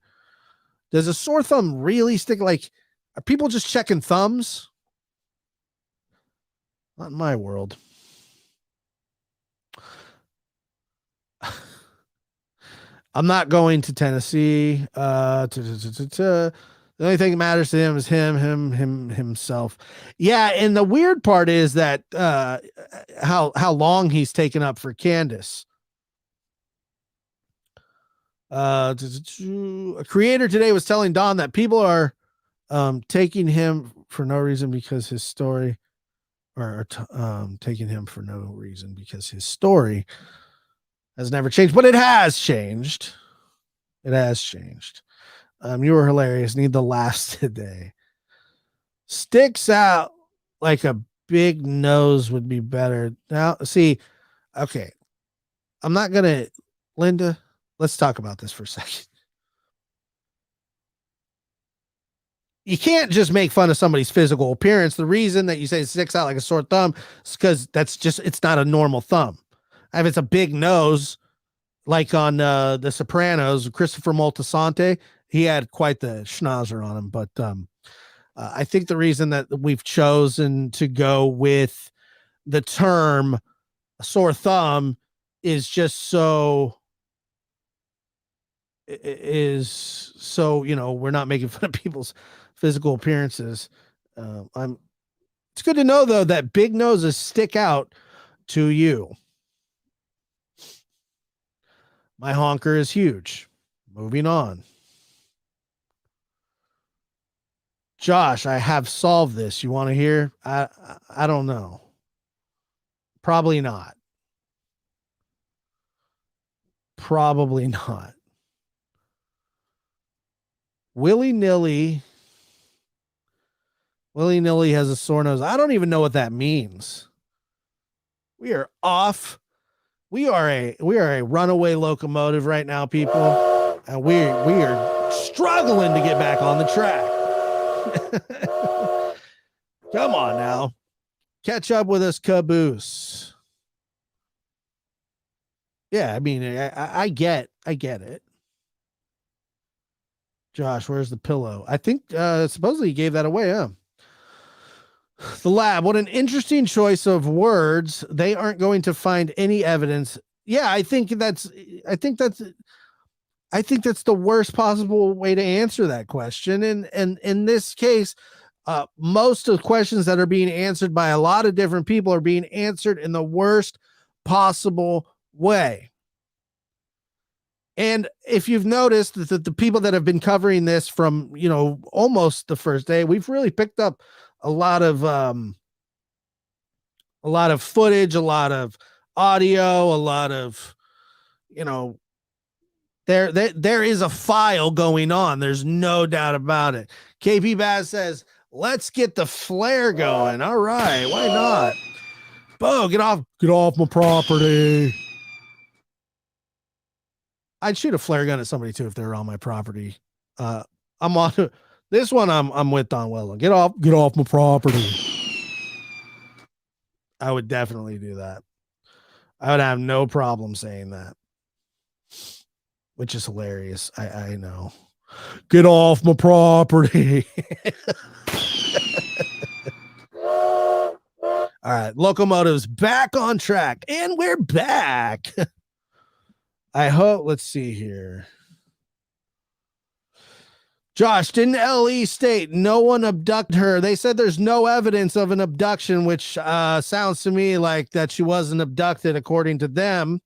does a sore thumb really stick? Like, are people just checking thumbs? Not in my world. I'm not going to Tennessee. The only thing that matters to him is himself. Yeah, and the weird part is that how long he's taken up for Candace. A creator today was telling Don that people are taking him for no reason because his story, taking him for no reason because his story has never changed, but it has changed. It has changed. You were hilarious. Need the laughs today. Sticks out like a big nose would be better. Now, see, okay. I'm not going to, Linda, let's talk about this for a second. You can't just make fun of somebody's physical appearance. The reason that you say it sticks out like a sore thumb is because it's not a normal thumb. If it's a big nose, like on The Sopranos, Christopher Moltisanti, he had quite the schnauzer on him. But I think the reason that we've chosen to go with the term sore thumb is just so we're not making fun of people's physical appearances. It's good to know, though, that big noses stick out to you. My honker is huge. Moving on. Josh, I have solved this. You want to hear? I don't know. Probably not. Probably not. Willy-nilly has a sore nose. I don't even know what that means. We are off. We are a runaway locomotive right now, people. And we are struggling to get back on the track. Come on now. Catch up with us, caboose. Yeah, I mean, I get it. Josh, where's the pillow? I think supposedly he gave that away, huh? The lab, what an interesting choice of words. They aren't going to find any evidence. Yeah, I think that's the worst possible way to answer that question. And in this case, most of the questions that are being answered by a lot of different people are being answered in the worst possible way. And if you've noticed that the people that have been covering this from, almost the first day, we've really picked up a lot of footage, a lot of audio, a lot of, there is a file going on. There's no doubt about it. KP Baz says, Let's get the flare going. All right, why not? Bo, get off my property. I'd shoot a flare gun at somebody too if they were on my property. I'm on this one. I'm with Don Welland. Get off my property. I would definitely do that. I would have no problem saying that, which is hilarious. I know. Get off my property. All right, locomotives back on track, and we're back. I hope. Let's see here. Josh, didn't LE state no one abducted her? They said there's no evidence of an abduction, which sounds to me like that she wasn't abducted according to them.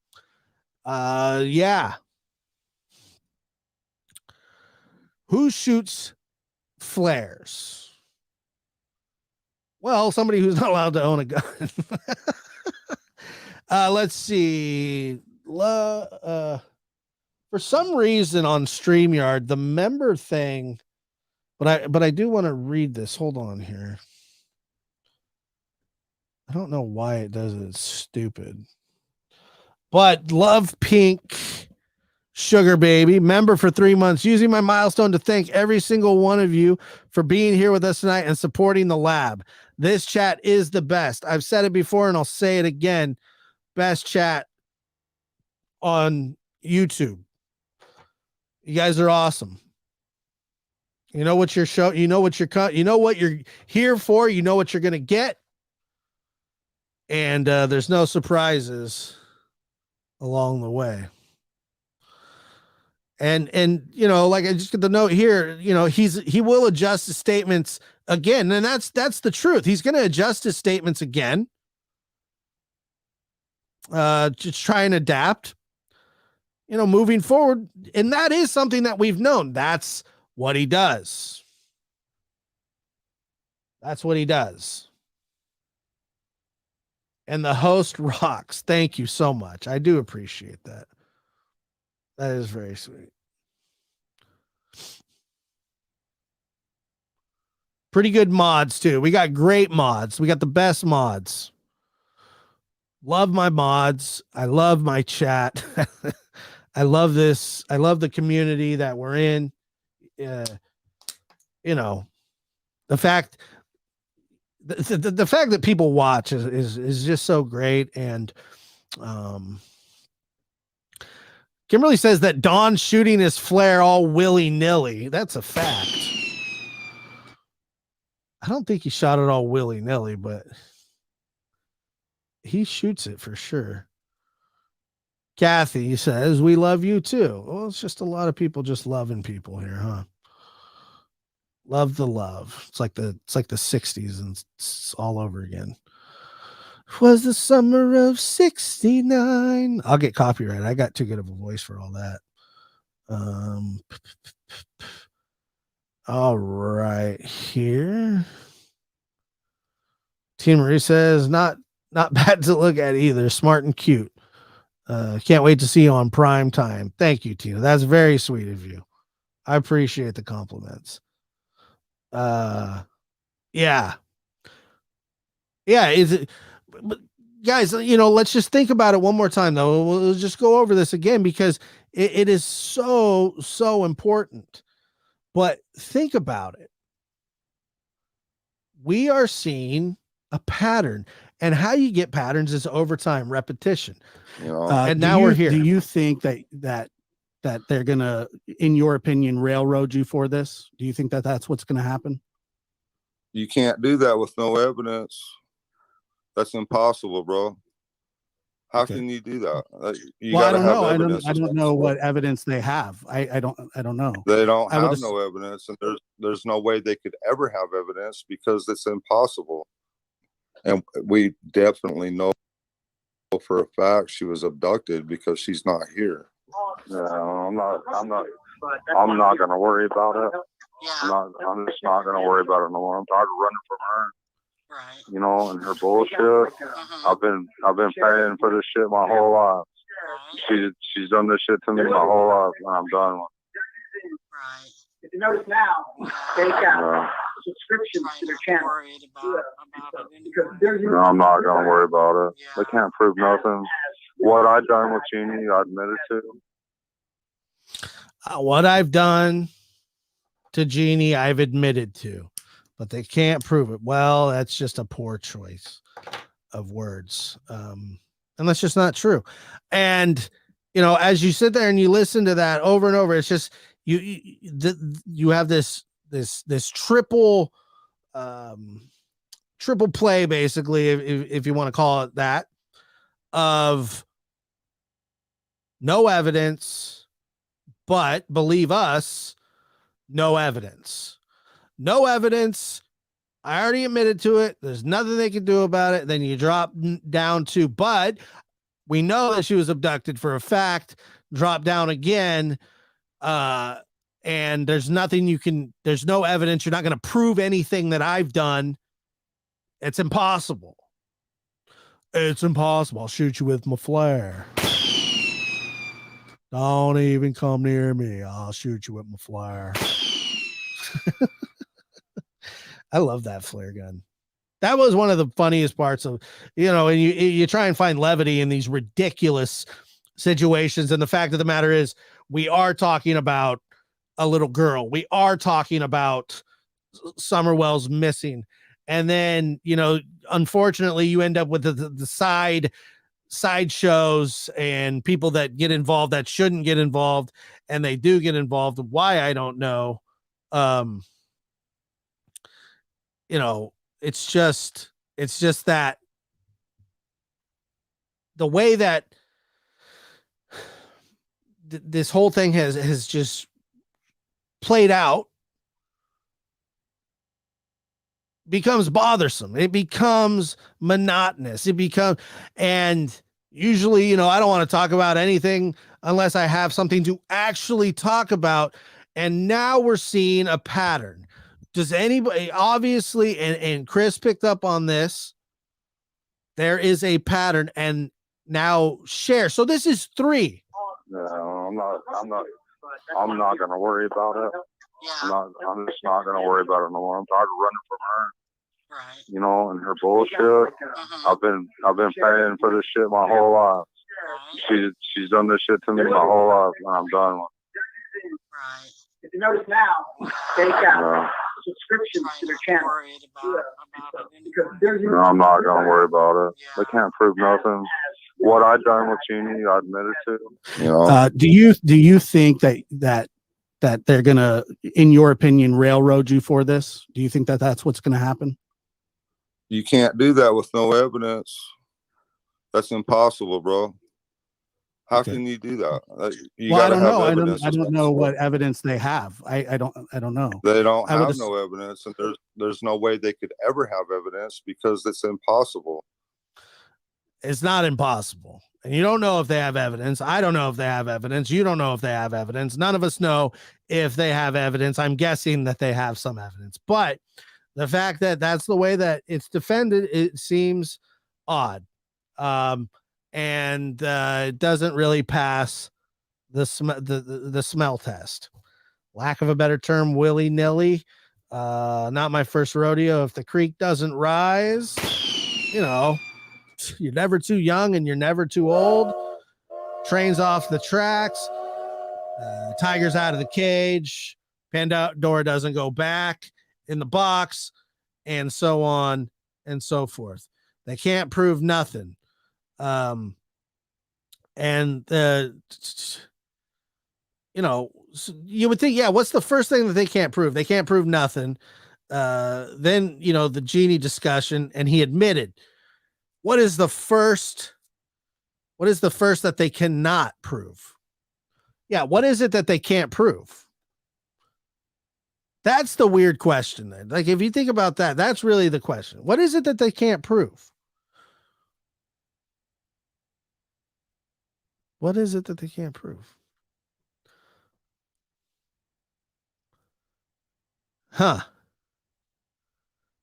Yeah. Who shoots flares? Well, somebody who's not allowed to own a gun. Let's see. For some reason on StreamYard, the member thing, but I do want to read this. Hold on here. I don't know why it does it. It's stupid. But Love Pink Sugar Baby, member for 3 months, using my milestone to thank every single one of you for being here with us tonight and supporting the lab. This chat is the best. I've said it before and I'll say it again. Best chat on YouTube. You guys are awesome. You know what your show, you know what you're here for, you know what you're going to get. And there's no surprises along the way. And you know, like I just get the note here, you know, he will adjust his statements again, and that's the truth. He's going to adjust his statements again. Just try and adapt, you know, moving forward. And that is something that we've known. That's what he does. That's what he does. And the host rocks. Thank you so much. I do appreciate that. That is very sweet. Pretty good mods too. We got great mods. We got the best mods. Love my mods. I love my chat. I love this. I love the community that we're in. You know, the fact the fact that people watch is just so great. And Kimberly says that Don's shooting his flare all willy-nilly. That's a fact. I don't think he shot it all willy-nilly, but he shoots it for sure. Kathy says, we love you too. Well, it's just a lot of people just loving people here, huh? Love the love. It's like the 60s and it's all over again. Was the summer of 69. I'll get copyright. I got too good of a voice for all that. All right, here. Tina Marie says, not bad to look at either. Smart and cute. Can't wait to see you on prime time. Thank you, Tina. That's very sweet of you. I appreciate the compliments. Yeah. Is it, guys, you know, let's just think about it one more time though. We'll just go over this again because it is so important. But think about it. We are seeing a pattern, and how you get patterns is over time, repetition. You know, And now we're here. Do you think that they're gonna, in your opinion, railroad you for this? Do you think that that's what's gonna happen? you can't do that with no evidence. That's impossible, bro. How Okay. can you do that? You Well, I gotta don't have know. evidence. I don't know what evidence they have. I don't know. They don't I would have no evidence, and there's no way they could ever have evidence because it's impossible. And we definitely know for a fact she was abducted because she's not here. Yeah, I'm not gonna worry about it. Yeah. I'm just not gonna worry about it no more. I'm tired of running from her. Right. You know, and her bullshit. Mhm. I've been paying for this shit my whole life. Right. She's done this shit to me my whole life, and I'm done with it. Right. you notice now, they got subscriptions Trying to their to channel. worried about it Because anymore. there's No, I'm not gonna worry about it. They Yeah. can't prove nothing. What I done with Jeannie, I admitted to. What I've done to Jeannie, I've admitted to, but they can't prove it. Well, that's just a poor choice of words. And that's just not true. And, as you sit there and you listen to that over and over, it's just, you have this triple, triple play, basically, if you want to call it that, of no evidence, but believe us, no evidence. No evidence. I already admitted to it. There's nothing they can do about it. Then you drop down to, but we know that she was abducted for a fact. Drop down again. And there's nothing there's no evidence. You're not going to prove anything that I've done. It's impossible. It's impossible. I'll shoot you with my flare. Don't even come near me. I'll shoot you with my flare. I love that flare gun. That was one of the funniest parts of, and you try and find levity in these ridiculous situations. And the fact of the matter is, we are talking about a little girl. We are talking about Summerwell's missing. And then, unfortunately, you end up with the side shows and people that get involved that shouldn't get involved, and they do get involved. Why, I don't know. It's just that the way that this whole thing has just played out becomes bothersome. It becomes monotonous. And usually, I don't want to talk about anything unless I have something to actually talk about. And now we're seeing a pattern. Does anybody, obviously, and Chris picked up on this, there is a pattern, and now share. So this is 3. No, I'm not gonna worry about it. Yeah. I'm just not gonna worry about it no more. I'm tired of running from her. Right. And her bullshit. Mhm. I've been paying for this shit my whole life. Right. She's done this shit to me my whole life, and I'm done with Right. If you notice now, they it. got subscriptions Trying to their to channel. worried about it Because anymore. there's No, I'm not gonna worry about it. They Yeah. can't prove nothing. What I done with Jeannie, I admitted to. Do you think that they're gonna, in your opinion, railroad you for this? Do you think that that's what's gonna happen? You can't do that with no evidence. That's impossible, bro. How Okay. can you do that? You Well, I gotta don't have know. evidence. I don't know what evidence they have. I don't know. They don't I would have no evidence, and there's no way they could ever have evidence because it's impossible. It's not impossible. And you don't know if they have evidence. I don't know if they have evidence. You don't know if they have evidence. None of us know if they have evidence. I'm guessing that they have some evidence. But the fact that that's the way that it's defended, it seems odd. And it doesn't really pass the smell test. Lack of a better term, willy-nilly. Not my first rodeo. If the creek doesn't rise, you're never too young and you're never too old. Train's off the tracks. Tiger's out of the cage. Pandora doesn't go back in the box, and so on and so forth. They can't prove nothing. And you would think, yeah, what's the first thing that they can't prove? They can't prove nothing. Then, the Jeannie discussion, and he admitted. What is the first that they cannot prove? Yeah, what is it that they can't prove? That's the weird question then. Like, if you think about that, that's really the question. What is it that they can't prove? What is it that they can't prove? Huh.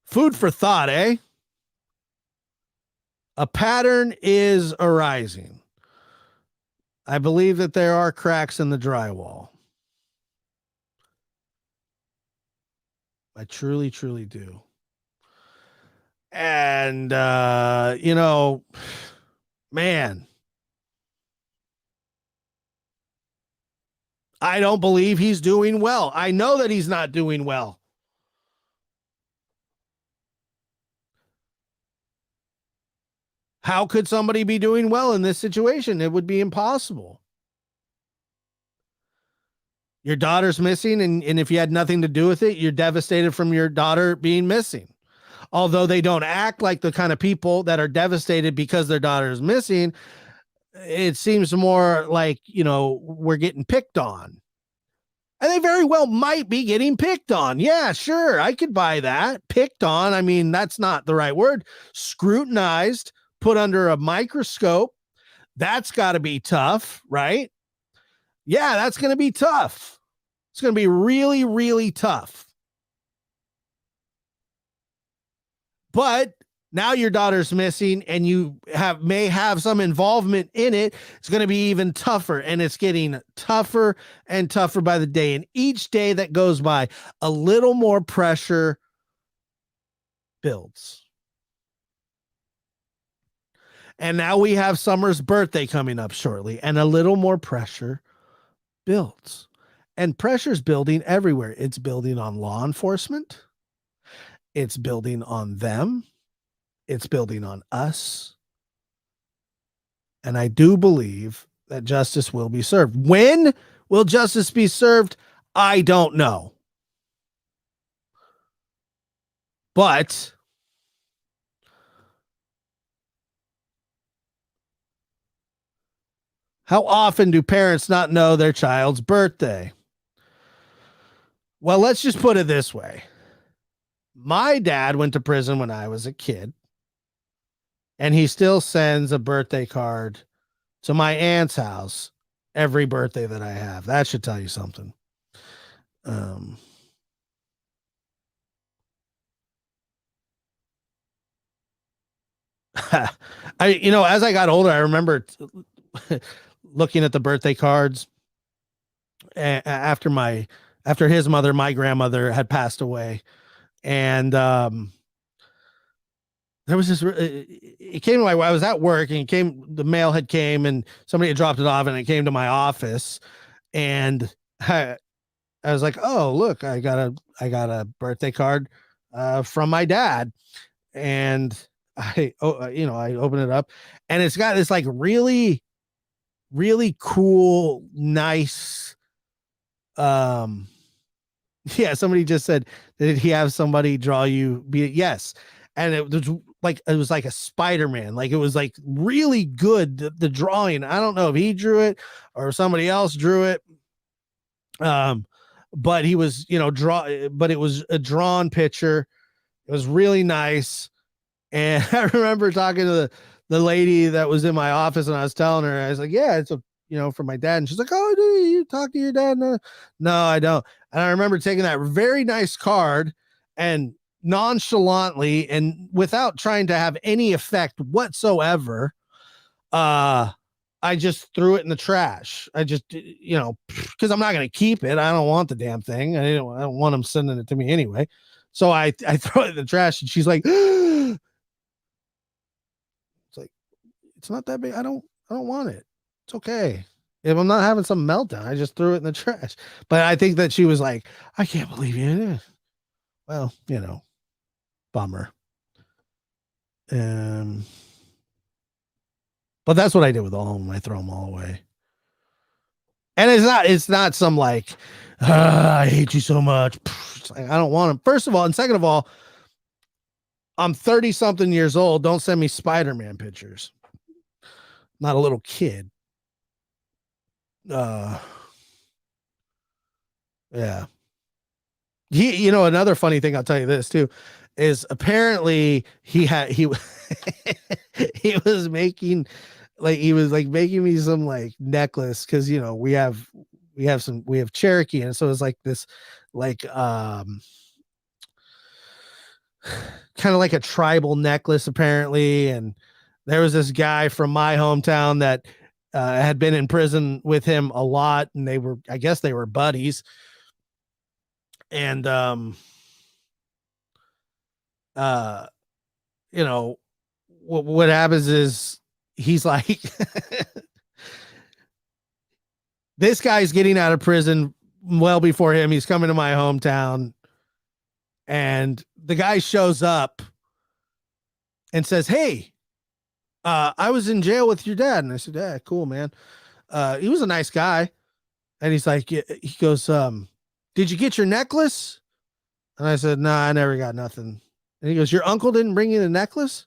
Food for thought, eh? A pattern is arising. I believe that there are cracks in the drywall. I truly, truly do. And man, I don't believe he's doing well. I know that he's not doing well. How could somebody be doing well in this situation? It would be impossible. Your daughter's missing, and if you had nothing to do with it, you're devastated from your daughter being missing. Although they don't act like the kind of people that are devastated because their daughter is missing, it seems more like, we're getting picked on. And they very well might be getting picked on. Yeah, sure. I could buy that. Picked on. I mean, that's not the right word. Scrutinized, put under a microscope. That's got to be tough, right? Yeah, that's going to be tough. It's going to be really, really tough. But now your daughter's missing and you may have some involvement in it. It's going to be even tougher, and it's getting tougher and tougher by the day. And each day that goes by, a little more pressure builds. And now we have Summer's birthday coming up shortly, and a little more pressure builds. And pressure's building everywhere. It's building on law enforcement. It's building on them. It's building on us. And I do believe that justice will be served. When will justice be served? I don't know. But how often do parents not know their child's birthday? Well, let's just put it this way. My dad went to prison when I was a kid, and he still sends a birthday card to my aunt's house every birthday that I have. That should tell you something. As I got older, I remember looking at the birthday cards after his mother, my grandmother, had passed away. And there was this, it came to I was at work, and the mail had came, and somebody had dropped it off, and it came to my office, and I was like, oh, look, I got a birthday card from my dad. And I open it up, and it's got this like really, really cool, nice, yeah, somebody just said, did he have somebody draw you? Yes. And it was like a Spider-Man. Like, it was like really good. The drawing. I don't know if he drew it or somebody else drew it. But he was, but it was a drawn picture. It was really nice. And I remember talking to the lady that was in my office, and I was telling her, I was like, yeah, it's for my dad. And she's like, oh, do you talk to your dad? No, I don't. And I remember taking that very nice card and nonchalantly, and without trying to have any effect whatsoever, I just threw it in the trash. I just, because I'm not going to keep it. I don't want the damn thing. I don't want him sending it to me anyway. So I throw it in the trash, and she's like, it's like, it's not that big. I don't want it. It's okay. If I'm not having some meltdown, I just threw it in the trash. But I think that she was like, I can't believe you. Well, bummer. But that's what I did with all of them. I throw them all away. And it's not some like, I hate you so much. Like, I don't want them. First of all, and second of all, I'm 30 something years old. Don't send me Spider-Man pictures. Not a little kid. Yeah. Another funny thing, I'll tell you this too, is apparently he he was making me some like necklace, because we have Cherokee, and so it's like this like kind of like a tribal necklace apparently. And there was this guy from my hometown that had been in prison with him a lot, and I guess they were buddies. And you know, what happens is he's like, this guy's getting out of prison well before him. He's coming to my hometown, and the guy shows up and says, "Hey, I was in jail with your dad." And I said, "Yeah, cool, man. He was a nice guy." And he's like, he goes, "Did you get your necklace?" And I said, "Nah, I never got nothing." And he goes, "Your uncle didn't bring you the necklace?"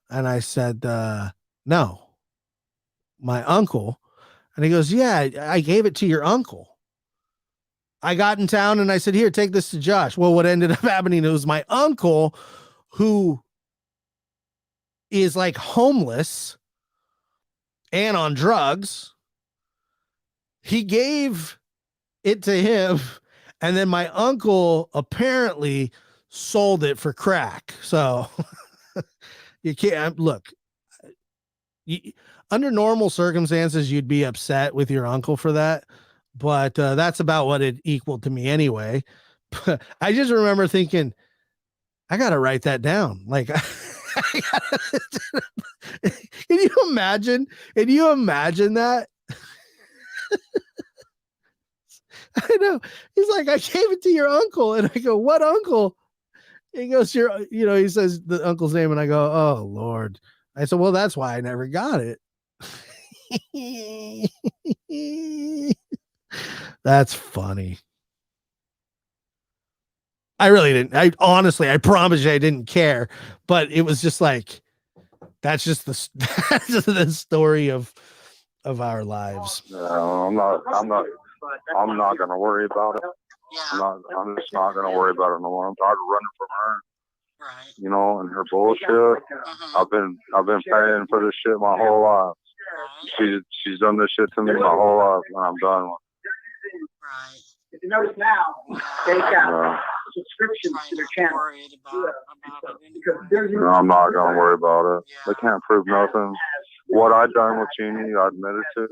And I said, "No, my uncle." And he goes, "Yeah, I gave it to your uncle. I got in town and I said, here, take this to Josh." Well, what ended up happening, it was my uncle, who is like homeless and on drugs. He gave it to him, and then my uncle apparently sold it for crack. So you can't look. Under normal circumstances, you'd be upset with your uncle for that, but that's about what it equaled to me anyway. I just remember thinking, I gotta write that down. Like, can you imagine? Can you imagine that? I know. He's like, "I gave it to your uncle," and I go, "What uncle?" He goes, he says the uncle's name, and I go, "Oh Lord." I said, "Well, that's why I never got it." That's funny. I really didn't. I honestly, I promise you, I didn't care, but it was just like, that's just that's just the story of our lives. I'm not gonna worry about it. Yeah. I'm just not gonna worry about it no more. I'm tired of running from her, Right. you know, and her bullshit. Mm-hmm. I've been paying for this shit my whole life. Right. She's done this shit to me my whole life, and I'm done with Right. If you notice now, they got subscriptions to their channel. Worried about it Because anymore. there's No, I'm not gonna worry about it. They Yeah. can't prove nothing. What I done with Jeannie, I admitted to.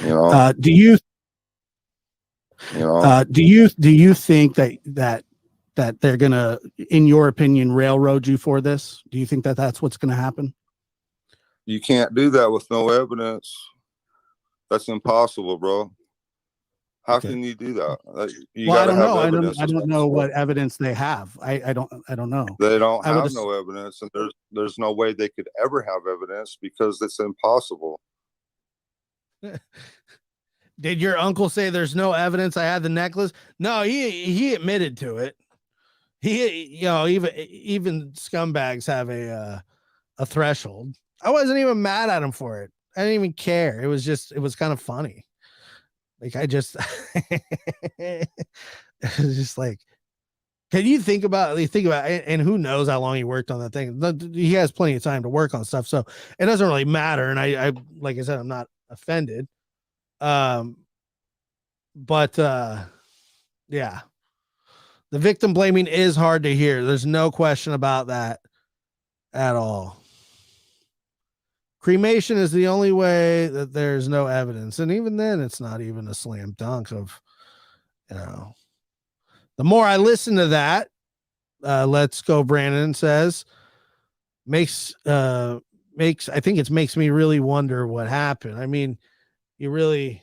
You know, Do you you know. do you think that they're gonna, in your opinion, railroad you for this? Do you think that that's what's gonna happen? You can't do that with no evidence. That's impossible, bro. How Okay. can you do that? You Well, I got to don't have know. evidence. I don't know what evidence they have. I don't know. They don't I would have no evidence, and there's no way they could ever have evidence because it's impossible. Did your uncle say there's no evidence I had the necklace? No, he admitted to it. Even scumbags have a threshold. I wasn't even mad at him for it. I didn't even care. It was kind of funny. Like, I just, it was just like, can you think about and who knows how long he worked on that thing? He has plenty of time to work on stuff, so it doesn't really matter. And I like I said, I'm not offended. But yeah, the victim blaming is hard to hear. There's no question about that at all. Cremation is the only way that there's no evidence, and even then, it's not even a slam dunk of, the more I listen to that, Let's Go Brandon says, makes I think it makes me really wonder what happened. I mean, you really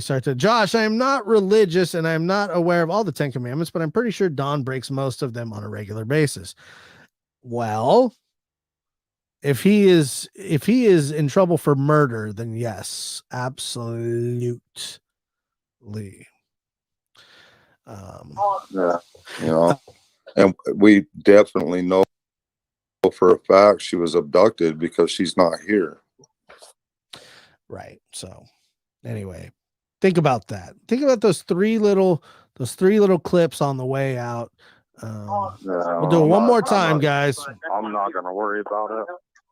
start to, Josh, I am not religious and I'm not aware of all the 10 commandments, but I'm pretty sure Don breaks most of them on a regular basis. Well, if he is in trouble for murder, then yes, absolutely. Yeah. You know, and we definitely know for a fact she was abducted because she's not here. Right. So anyway, think about that. Think about those three little clips on the way out. We'll do it one more time, guys. I'm not gonna worry about it.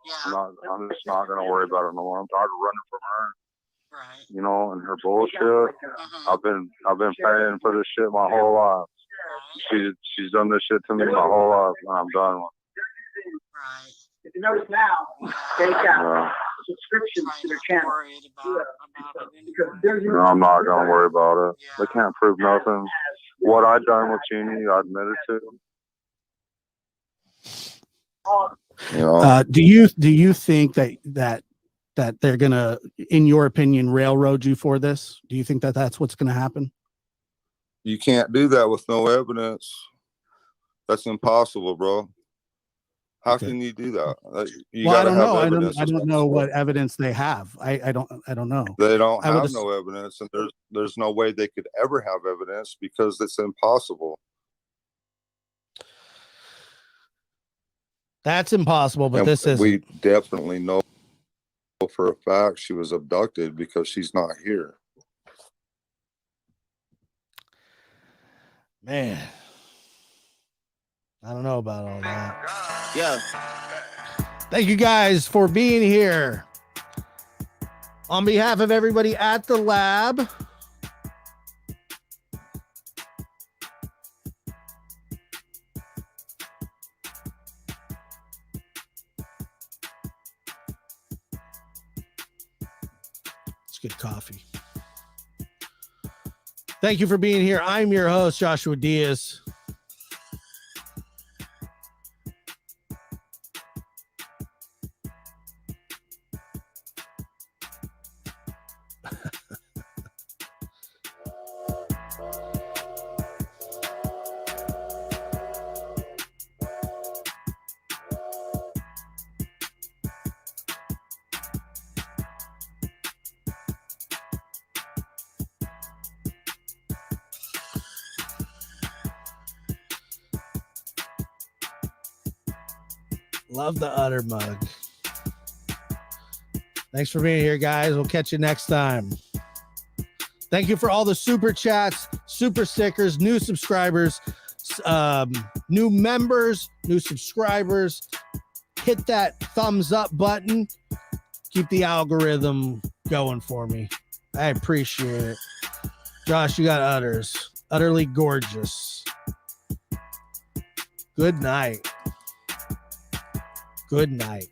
Yeah. I'm just not gonna worry about it no more. I'm tired of running from her, Right. you know, and her bullshit. Mm-hmm. I've been paying for this shit my whole life. She's done this shit to me my whole life, and I'm done with it. Right. If you notice now, they got subscriptions to their channel. Worried about it Because anymore. No, I'm not gonna worry about it. Yeah. They can't prove nothing. what I done with Jeannie, I admitted to. You know, Do you think that they're gonna, in your opinion, railroad you for this? Do you think that that's what's gonna happen? you can't do that with no evidence. That's impossible, bro. How Okay. can you do that? You Well, I gotta don't have know. evidence. I don't know what evidence they have. I don't know. They don't I would have no evidence, and there's no way they could ever have evidence because it's impossible. That's impossible, but And this is we definitely know for a fact she was abducted because she's not here. man. I don't know about all that. Yeah. Thank you guys for being here. On behalf of everybody at the lab, it's good coffee. Thank you for being here. I'm your host, Joshua Diaz. Love the udder mug. Thanks for being here, guys. We'll catch you next time. Thank you for all the super chats, super stickers, new subscribers, new members, new subscribers. Hit that thumbs up button. Keep the algorithm going for me. I appreciate it. Josh, you got udders. Utterly gorgeous. Good night. Good night.